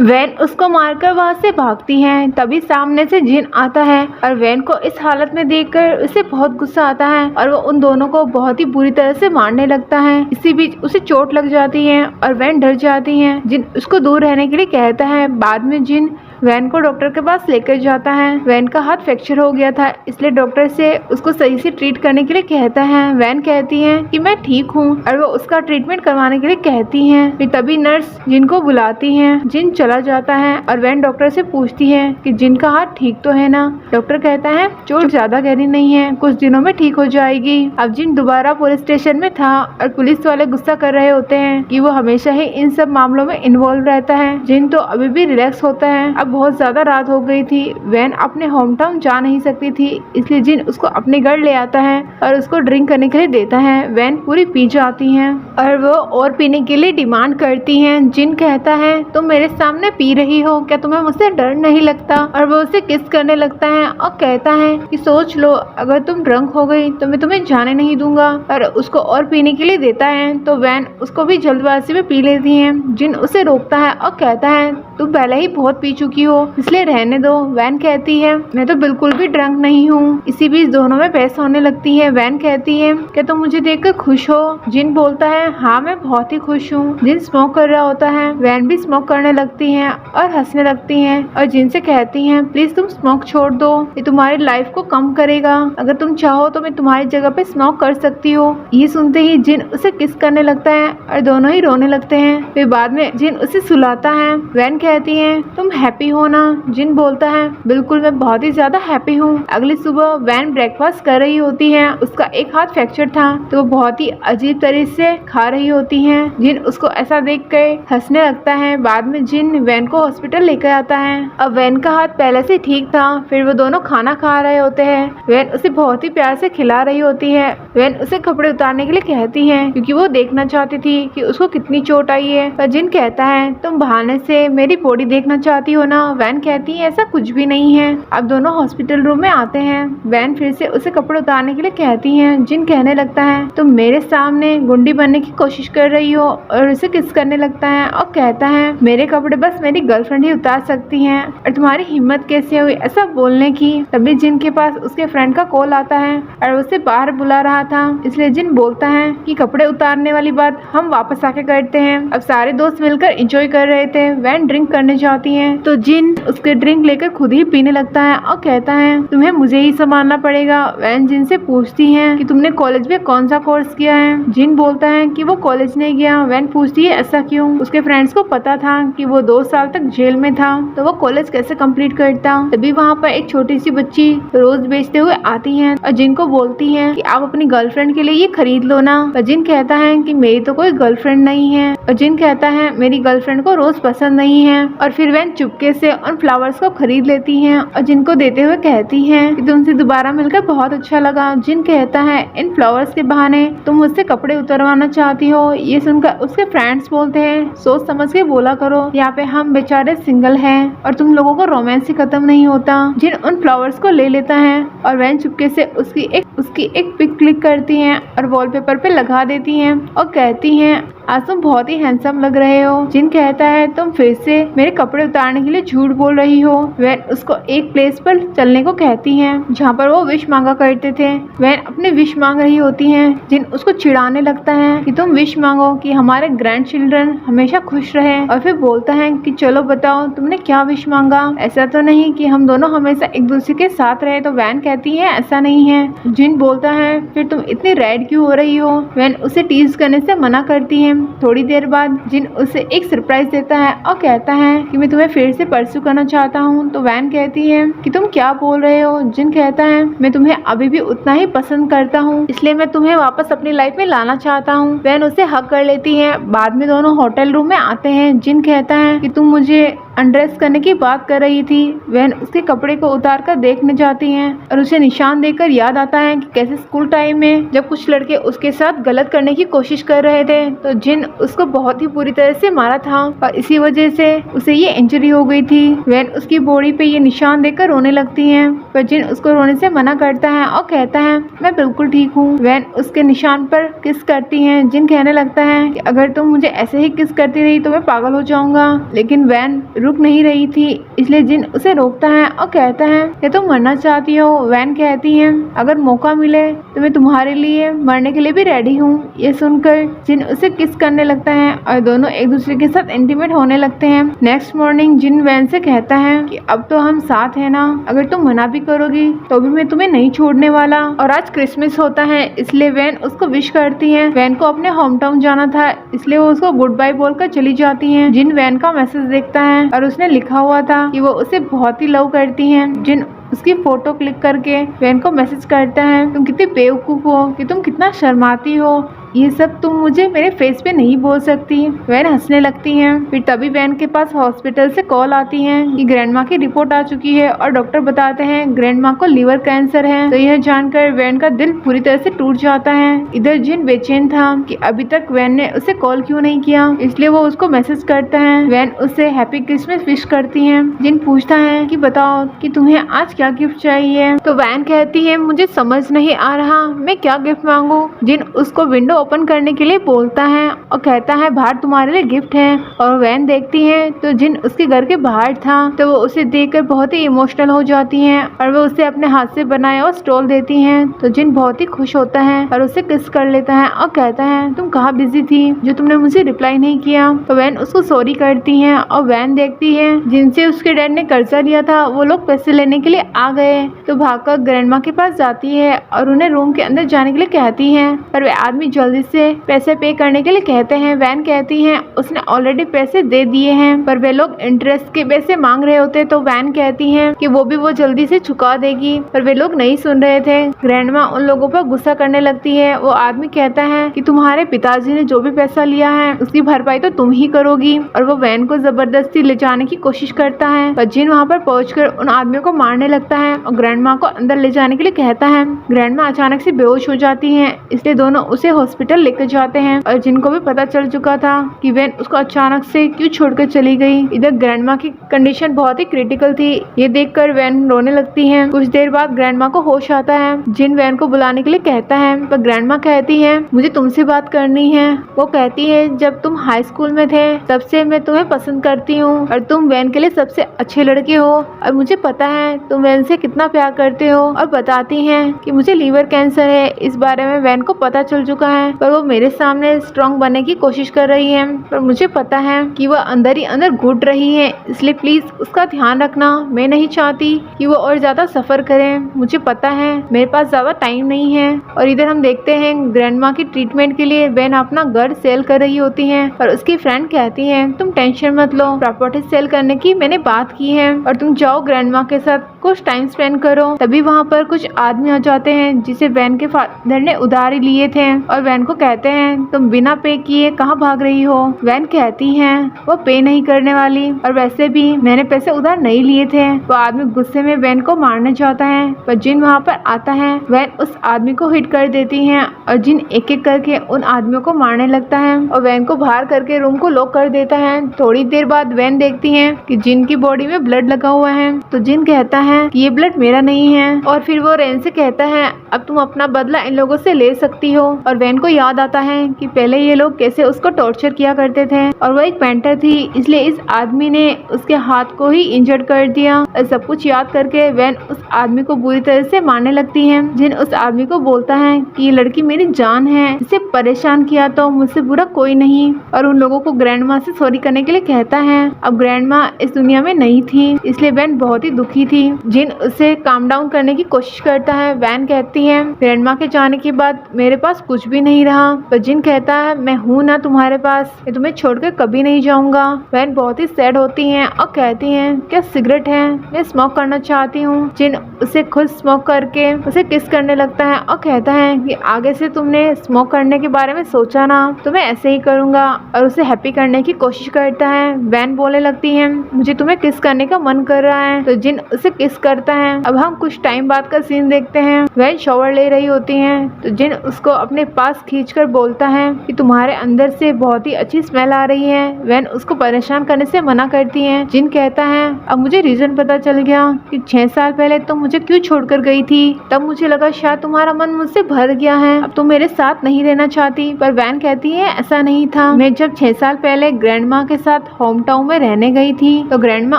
वैन उसको मारकर वहाँ से भागती है। तभी सामने से जिन आता है और वैन को इस हालत में देखकर उसे बहुत गुस्सा आता है और वो उन दोनों को बहुत ही बुरी तरह से मारने लगता है। इसी बीच उसे चोट लग जाती है और वैन डर जाती है। जिन उसको दूर रहने के लिए कहता है। बाद में जिन वैन को डॉक्टर के पास लेकर जाता है। वैन का हाथ फ्रैक्चर हो गया था इसलिए डॉक्टर से उसको सही से ट्रीट करने के लिए कहता है। वैन कहती है कि मैं ठीक हूँ और वो उसका ट्रीटमेंट करवाने के लिए कहती है। फिर तभी नर्स जिनको बुलाती है। जिन चला जाता है और वैन डॉक्टर से पूछती है कि जिन का हाथ ठीक तो है ना। डॉक्टर कहता है चोट ज्यादा गहरी नहीं है, कुछ दिनों में ठीक हो जाएगी। अब जिन दोबारा पुलिस स्टेशन में था और पुलिस वाले गुस्सा कर रहे होते हैं कि वो हमेशा ही इन सब मामलों में इन्वॉल्व रहता है। जिन तो अभी भी रिलैक्स होता है। अब बहुत ज्यादा रात हो गई थी। वैन अपने होम टाउन जा नहीं सकती थी इसलिए जिन उसको अपने घर ले आता है और उसको ड्रिंक करने के लिए देता है। वैन पूरी पी जाती है और वो और पीने के लिए डिमांड करती है। जिन कहता है तुम मेरे साथ सामने पी रही हो, क्या तुम्हें मुझसे डर नहीं लगता? और वो उसे किस करने लगता है और कहता है कि सोच लो, अगर तुम ड्रंक हो गई तो मैं तुम्हें जाने नहीं दूंगा। और उसको और पीने के लिए देता है तो वैन उसको भी जल्दबाजी में पी लेती है। जिन उसे रोकता है और कहता है तुम पहले ही बहुत पी चुकी हो, इसलिए रहने दो। वैन कहती है मैं तो बिल्कुल भी ड्रंक नहीं हूँ। इसी बीच दोनों में बहस होने लगती है। वैन कहती है क्या तुम मुझे देखकर खुश हो? जिन बोलता है हाँ मैं बहुत ही खुश हूँ। जिन स्मोक कर रहा होता है, वैन भी स्मोक करने लगती है और हंसने लगती है और जिन से कहती है प्लीज तुम स्मोक छोड़ दो, ये तुम्हारी लाइफ को कम करेगा। अगर तुम चाहो तो मैं तुम्हारी जगह पे स्मोक कर सकती हो। ये सुनते ही जिन उसे किस करने लगता है और दोनों ही रोने लगते हैं। फिर बाद में जिन उसे सुलाता है। वैन कहती है तुम हैप्पी हो ना? जिन बोलता है बिल्कुल, मैं बहुत ही ज्यादा हैप्पी हूँ। अगली सुबह वैन ब्रेकफास्ट कर रही होती है। उसका एक हाथ फ्रैक्चर था तो वो बहुत ही अजीब तरीके से खा रही होती है। जिन उसको ऐसा देख कर हंसने लगता है। बाद में जिन वैन को हॉस्पिटल लेकर आता है। अब वैन का हाथ पहले से ठीक था। फिर वो दोनों खाना खा रहे होते हैं। वैन उसे बहुत ही प्यार से खिला रही होती है। वैन उसे कपड़े उतारने के लिए कहती है क्योंकि वो देखना चाहती थी कि उसको कितनी चोट आई है। पर जिन कहता है तुम बहाने से मेरी बॉडी देखना चाहती हो ना? वैन कहती है ऐसा कुछ भी नहीं है। अब दोनों हॉस्पिटल रूम में आते हैं। वैन फिर से उसे कपड़े उतारने के लिए कहती है। जिन कहने लगता है तुम मेरे सामने गुंडी बनने की कोशिश कर रही हो और उसे किस करने लगता है और कहता है मेरे कपड़े बस मेरी गर्लफ्रेंड ही उतार सकती है और तुम्हारी हिम्मत कैसे हुई ऐसा बोलने की? तभी जिन के पास उसके फ्रेंड का कॉल आता है और उसे बाहर बुला रहा था। इसलिए जिन बोलता है कि कपड़े उतारने वाली बात हम वापस आके करते हैं। अब सारे दोस्त मिलकर एंजॉय कर रहे थे। वैन ड्रिंक करने जाती है तो जिन उसके ड्रिंक लेकर खुद ही पीने लगता है और कहता है तुम्हें मुझे ही संभालना पड़ेगा। वैन जिन से पूछती है कि तुमने कॉलेज में कौन सा कोर्स किया है? जिन बोलता है कि वो कॉलेज नहीं गया। वैन पूछती है ऐसा क्यों? उसके फ्रेंड्स को पता था कि वो 2 साल तक जेल में था तो वो कॉलेज कैसे कंप्लीट करता। तभी वहाँ पर एक छोटी सी बच्ची रोज बेचते हुए आती है और जिन को बोलती है कि आप अपनी गर्लफ्रेंड के लिए ये खरीद लो ना। और जिन कहता है कि मेरी तो कोई गर्लफ्रेंड नहीं है। और जिन कहता है मेरी गर्लफ्रेंड को रोज पसंद नहीं है। और फिर वैन चुपके से उन फ्लावर्स को खरीद लेती है और जिनको देते हुए कहती है कि तुमसे दोबारा मिलकर बहुत अच्छा लगा। जिन कहता है इन फ्लावर्स के बहाने तुम मुझसे कपड़े उतरवाना चाहती हो। ये सुनकर उसके फ्रेंड्स बोलते हैं सोच समझ के बोला करो, यहाँ पे हम बेचारे सिंगल हैं और तुम लोगों को रोमांस ही खत्म नहीं होता। जिन उन फ्लावर्स को ले लेता है और वैन चुपके से उसकी एक पिक क्लिक करती हैं और वॉलपेपर पे लगा देती हैं और कहती हैं आज तुम बहुत ही हैंडसम लग रहे हो। जिन कहता है तुम फिर से मेरे कपड़े उतारने के लिए झूठ बोल रही हो। वैन उसको एक प्लेस पर चलने को कहती हैं जहाँ पर वो विश मांगा करते थे। वैन अपने विश मांग रही होती है। जिन उसको चिढ़ाने लगता है कि तुम विश मांगो कि हमारे ग्रैंड चिल्ड्रन हमेशा खुश रहे। और फिर बोलता है कि चलो बताओ तुमने क्या विश मांगा? ऐसा तो नहीं कि हम दोनों हमेशा एक दूसरे के साथ रहे? तो वैन कहती है ऐसा नहीं है। जिन बोलता है फिर तुम इतनी रेड क्यों हो रही हो? वैन उसे टीज करने से मना करती है। थोड़ी देर बाद जिन उसे एक सरप्राइज देता है और कहता है कि मैं तुम्हें फिर से परस्यू करना चाहता हूँ। तो वैन कहती है कि तुम क्या बोल रहे हो? जिन कहता है मैं तुम्हें अभी भी उतना ही पसंद करता हूँ, इसलिए मैं तुम्हें वापस अपनी लाइफ में लाना चाहता हूँ। वैन उसे हक कर लेती है। बाद में दोनों होटल रूम में आते हैं। जिन कहता है कि तुम मुझे अनड्रेस करने की बात कर रही थी। वैन उसके कपड़े को उतार कर देखने जाती है और उसे निशान देकर याद आता है कि कैसे स्कूल टाइम में जब कुछ लड़के उसके साथ गलत करने की कोशिश कर रहे थे तो जिन उसको बहुत ही बुरी तरह से मारा था और इसी वजह से उसे ये इंजरी हो गई थी। वैन उसकी बॉडी पे ये निशान देखकर रोने लगती है पर जिन उसको रोने से मना करता है और कहता है मैं बिल्कुल ठीक हूँ। वैन उसके निशान पर किस करती है। जिन कहने लगता है कि अगर तुम मुझे ऐसे ही किस करती रही तो मैं पागल हो जाऊंगा। लेकिन वैन रुक नहीं रही थी, इसलिए जिन उसे रोकता है और कहता है कि तुम मरना चाहती हो। वैन कहती है अगर मौका मिले तो मैं तुम्हारे लिए मरने के लिए भी रेडी हूँ। ये सुनकर जिन उसे किस करने लगता है और दोनों एक दूसरे के साथ इंटीमेट होने लगते हैं। नेक्स्ट मॉर्निंग जिन वैन से कहता है कि अब तो हम साथ हैं ना, अगर तुम मना भी करोगी तो भी मैं तुम्हें नहीं छोड़ने वाला। और आज क्रिसमस होता है इसलिए वैन उसको विश करती है। वैन को अपने होम टाउन जाना था इसलिए वो उसको गुड बाय बोलकर चली जाती है। जिन वैन का मैसेज देखता है और उसने लिखा हुआ था कि वो उसे बहुत ही लव करती है। जिन उसकी फोटो क्लिक करके वैन को मैसेज करता है तुम कितनी बेवकूफ हो कि तुम कितना शर्माती हो। ये सब तुम मुझे मेरे फेस पे नहीं बोल सकती। वैन हंसने लगती है। फिर तभी वैन के पास हॉस्पिटल से कॉल आती है कि ग्रैंडमा की रिपोर्ट आ चुकी है और डॉक्टर बताते हैं ग्रैंडमा को लिवर कैंसर है। तो यह जानकर वैन का दिल पूरी तरह से टूट जाता है। इधर जिन बेचैन था कि अभी तक वैन ने उसे कॉल क्यों नहीं किया, इसलिए वो उसको मैसेज करता है। वैन उससे हैप्पी क्रिसमस विश करती है। जिन पूछता है कि बताओ कि तुम्हें आज क्या गिफ्ट चाहिए। तो वैन कहती है मुझे समझ नहीं आ रहा मैं क्या गिफ्ट मांगू। जिन उसको विंडो ओपन करने के लिए बोलता है और कहता है बाहर तुम्हारे लिए गिफ्ट है। और वैन देखती है तो जिन उसके घर के बाहर था। तो वो उसे देखकर बहुत ही इमोशनल हो जाती है और वो उसे अपने हाथ से बनाया और स्टॉल देती है। तो जिन बहुत ही खुश होता है और उसे किस कर लेता है और कहता है तुम कहाँ बिजी थी जो तुमने मुझे रिप्लाई नहीं किया। तो वैन उसको सॉरी करती है और वैन देखती है जिनसे उसके डैड ने कर्जा लिया था वो लोग पैसे लेने के लिए आ गए। तो भागकर ग्रैंडमा के पास जाती है और उन्हें रूम के अंदर जाने के लिए कहती है पर वे आदमी जल्दी से पैसे पे करने के लिए कहते हैं। वैन कहती है उसने ऑलरेडी पैसे दे दिए हैं पर वे लोग इंटरेस्ट के पैसे मांग रहे होते। तो वैन कहती है कि वो जल्दी से चुका देगी पर वे लोग नहीं सुन रहे थे। ग्रैंडमा उन लोगों पर गुस्सा करने लगती है। वो आदमी कहता है कि तुम्हारे पिताजी ने जो भी पैसा लिया है उसकी भरपाई तो तुम ही करोगी। और वो वैन को जबरदस्ती ले जाने की कोशिश करता है पर जिन वहाँ पर पहुंचकर उन आदमियों को मारने लगता है और ग्रैंडमा को अंदर ले जाने के लिए कहता है। ग्रैंडमा अचानक से बेहोश हो जाती है इसलिए दोनों उसे हॉस्पिटल लेकर जाते हैं। और जिनको भी पता चल चुका था कि वैन उसको अचानक से क्यों छोड़कर चली गई। इधर ग्रैंडमा की कंडीशन बहुत ही क्रिटिकल थी। ये देखकर वैन रोने लगती है। कुछ देर बाद ग्रैंडमा को होश आता है। जिन वैन को बुलाने के लिए कहता है पर ग्रैंडमा कहती है मुझे तुमसे बात करनी है। वो कहती है जब तुम हाई स्कूल में थे तब से मैं तुम्हें पसंद करती हूँ और तुम वैन के लिए सबसे अच्छे लड़के हो और मुझे पता है तुम वैन से कितना प्यार करते हो। और बताती हैं कि मुझे लीवर कैंसर है। इस बारे में वैन को पता चल चुका है पर वो मेरे सामने स्ट्रांग बनने की कोशिश कर रही है पर मुझे पता है कि वह अंदर ही अंदर घुट रही है इसलिए प्लीज उसका ध्यान रखना। मैं नहीं चाहती कि वो और ज्यादा सफर करे। मुझे पता है मेरे पास ज्यादा टाइम नहीं है। और इधर हम देखते हैं ग्रैंडमा की ट्रीटमेंट के लिए वैन अपना घर सेल कर रही होती है और उसकी फ्रेंड कहती है तुम टेंशन मत लो प्रॉपर्टी सेल करने की मैंने बात की है और तुम जाओ ग्रैंडमा के साथ कुछ टाइम स्पेंड करो। तभी वहाँ पर कुछ आदमी आ जाते हैं जिसे वैन के फादर ने उधारी लिए थे और वैन को कहते हैं तुम बिना पे किए कहाँ भाग रही हो। वैन कहती है वो पे नहीं करने वाली और वैसे भी मैंने पैसे उधार नहीं लिए थे। वो आदमी गुस्से में वैन को मारने जाता है पर जिन वहाँ पर आता है वैन उस आदमी को हिट कर देती है और जिन एक एक करके उन आदमियों को मारने लगता है और वैन को बाहर करके रूम को लॉक कर देता है। थोड़ी देर बाद वैन देखती है कि जिन की बॉडी में ब्लड लगा हुआ है। तो जिन कहता है कि ये ब्लड मेरा नहीं है और फिर वो वैन से कहता है अब तुम अपना बदला इन लोगों से ले सकती हो। और वैन को याद आता है कि पहले ये लोग कैसे उसको टॉर्चर किया करते थे और वो एक पेंटर थी इसलिए इस आदमी ने उसके हाथ को ही इंजर्ड कर दिया। और सब कुछ याद करके वैन उस आदमी को बुरी तरह से मारने लगती है। जिन उस आदमी को बोलता है कि ये लड़की मेरी जान है, इसे परेशान किया तो मुझसे बुरा कोई नहीं। और उन लोगों को ग्रैंडमा से सॉरी करने के लिए कहता है। अब ग्रैंडमा इस दुनिया में नहीं थी इसलिए वैन बहुत ही दुखी थी। जिन उसे काम डाउन करने की कोशिश करता है। वैन कहती है ग्रैंडमा के जाने के बाद मेरे पास कुछ भी नहीं रहा। पर जिन कहता है मैं हूँ ना तुम्हारे पास, मैं तुम्हें छोड़कर कभी नहीं जाऊंगा। वैन बहुत ही सैड होती है और कहती है क्या सिगरेट है, मैं स्मोक करना चाहती हूँ। जिन उसे खुद स्मोक करके उसे किस करने लगता है और कहता है कि आगे से तुमने स्मोक करने के बारे में सोचा ना तो मैं ऐसे ही करूंगा। और उसे हैप्पी करने की कोशिश करता है। वैन बोलने लगती है मुझे तुम्हें किस करने का मन कर रहा है। तो जिन उसे किस करता है। अब हम कुछ टाइम बाद का सीन देखते हैं। वैन शॉवर ले रही होती है तो जिन उसको अपने पास खींचकर बोलता है कि तुम्हारे अंदर से बहुत ही अच्छी स्मेल आ रही है। वैन उसको परेशान करने से मना करती है। जिन कहता है अब मुझे रीजन पता चल गया कि 6 साल पहले तुम मुझे क्यों छोड़कर गई थी। तब मुझे लगा शायद तुम्हारा मन मुझसे भर गया है, अब तुम मेरे साथ नहीं रहना चाहती। पर वैन कहती है ऐसा नहीं था। मैं जब 6 साल पहले ग्रैंडमा के साथ होम टाउन में रहने गई थी तो ग्रैंडमा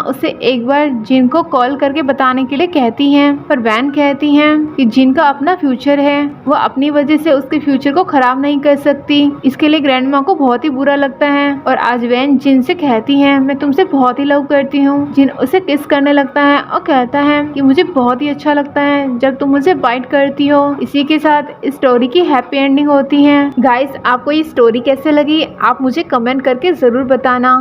उसे एक बार जिन को कॉल करके बताने के लिए कहती है। पर वैन कहती है कि जिन का अपना फ्यूचर है, वो अपनी वजह से उसके फ्यूचर को खराब नहीं कर सकती। इसके लिए ग्रैंडमा को बहुत ही बुरा लगता है। और आज वैन जिन से कहती है मैं तुमसे बहुत ही लव करती हूँ। जिन उसे किस करने लगता है और कहता है कि मुझे बहुत ही अच्छा लगता है जब तुम मुझे बाइट करती हो। इसी के साथ इस स्टोरी की हैप्पी एंडिंग होती है। गाइस, आपको ये स्टोरी कैसे लगी आप मुझे कमेंट करके जरूर बताना।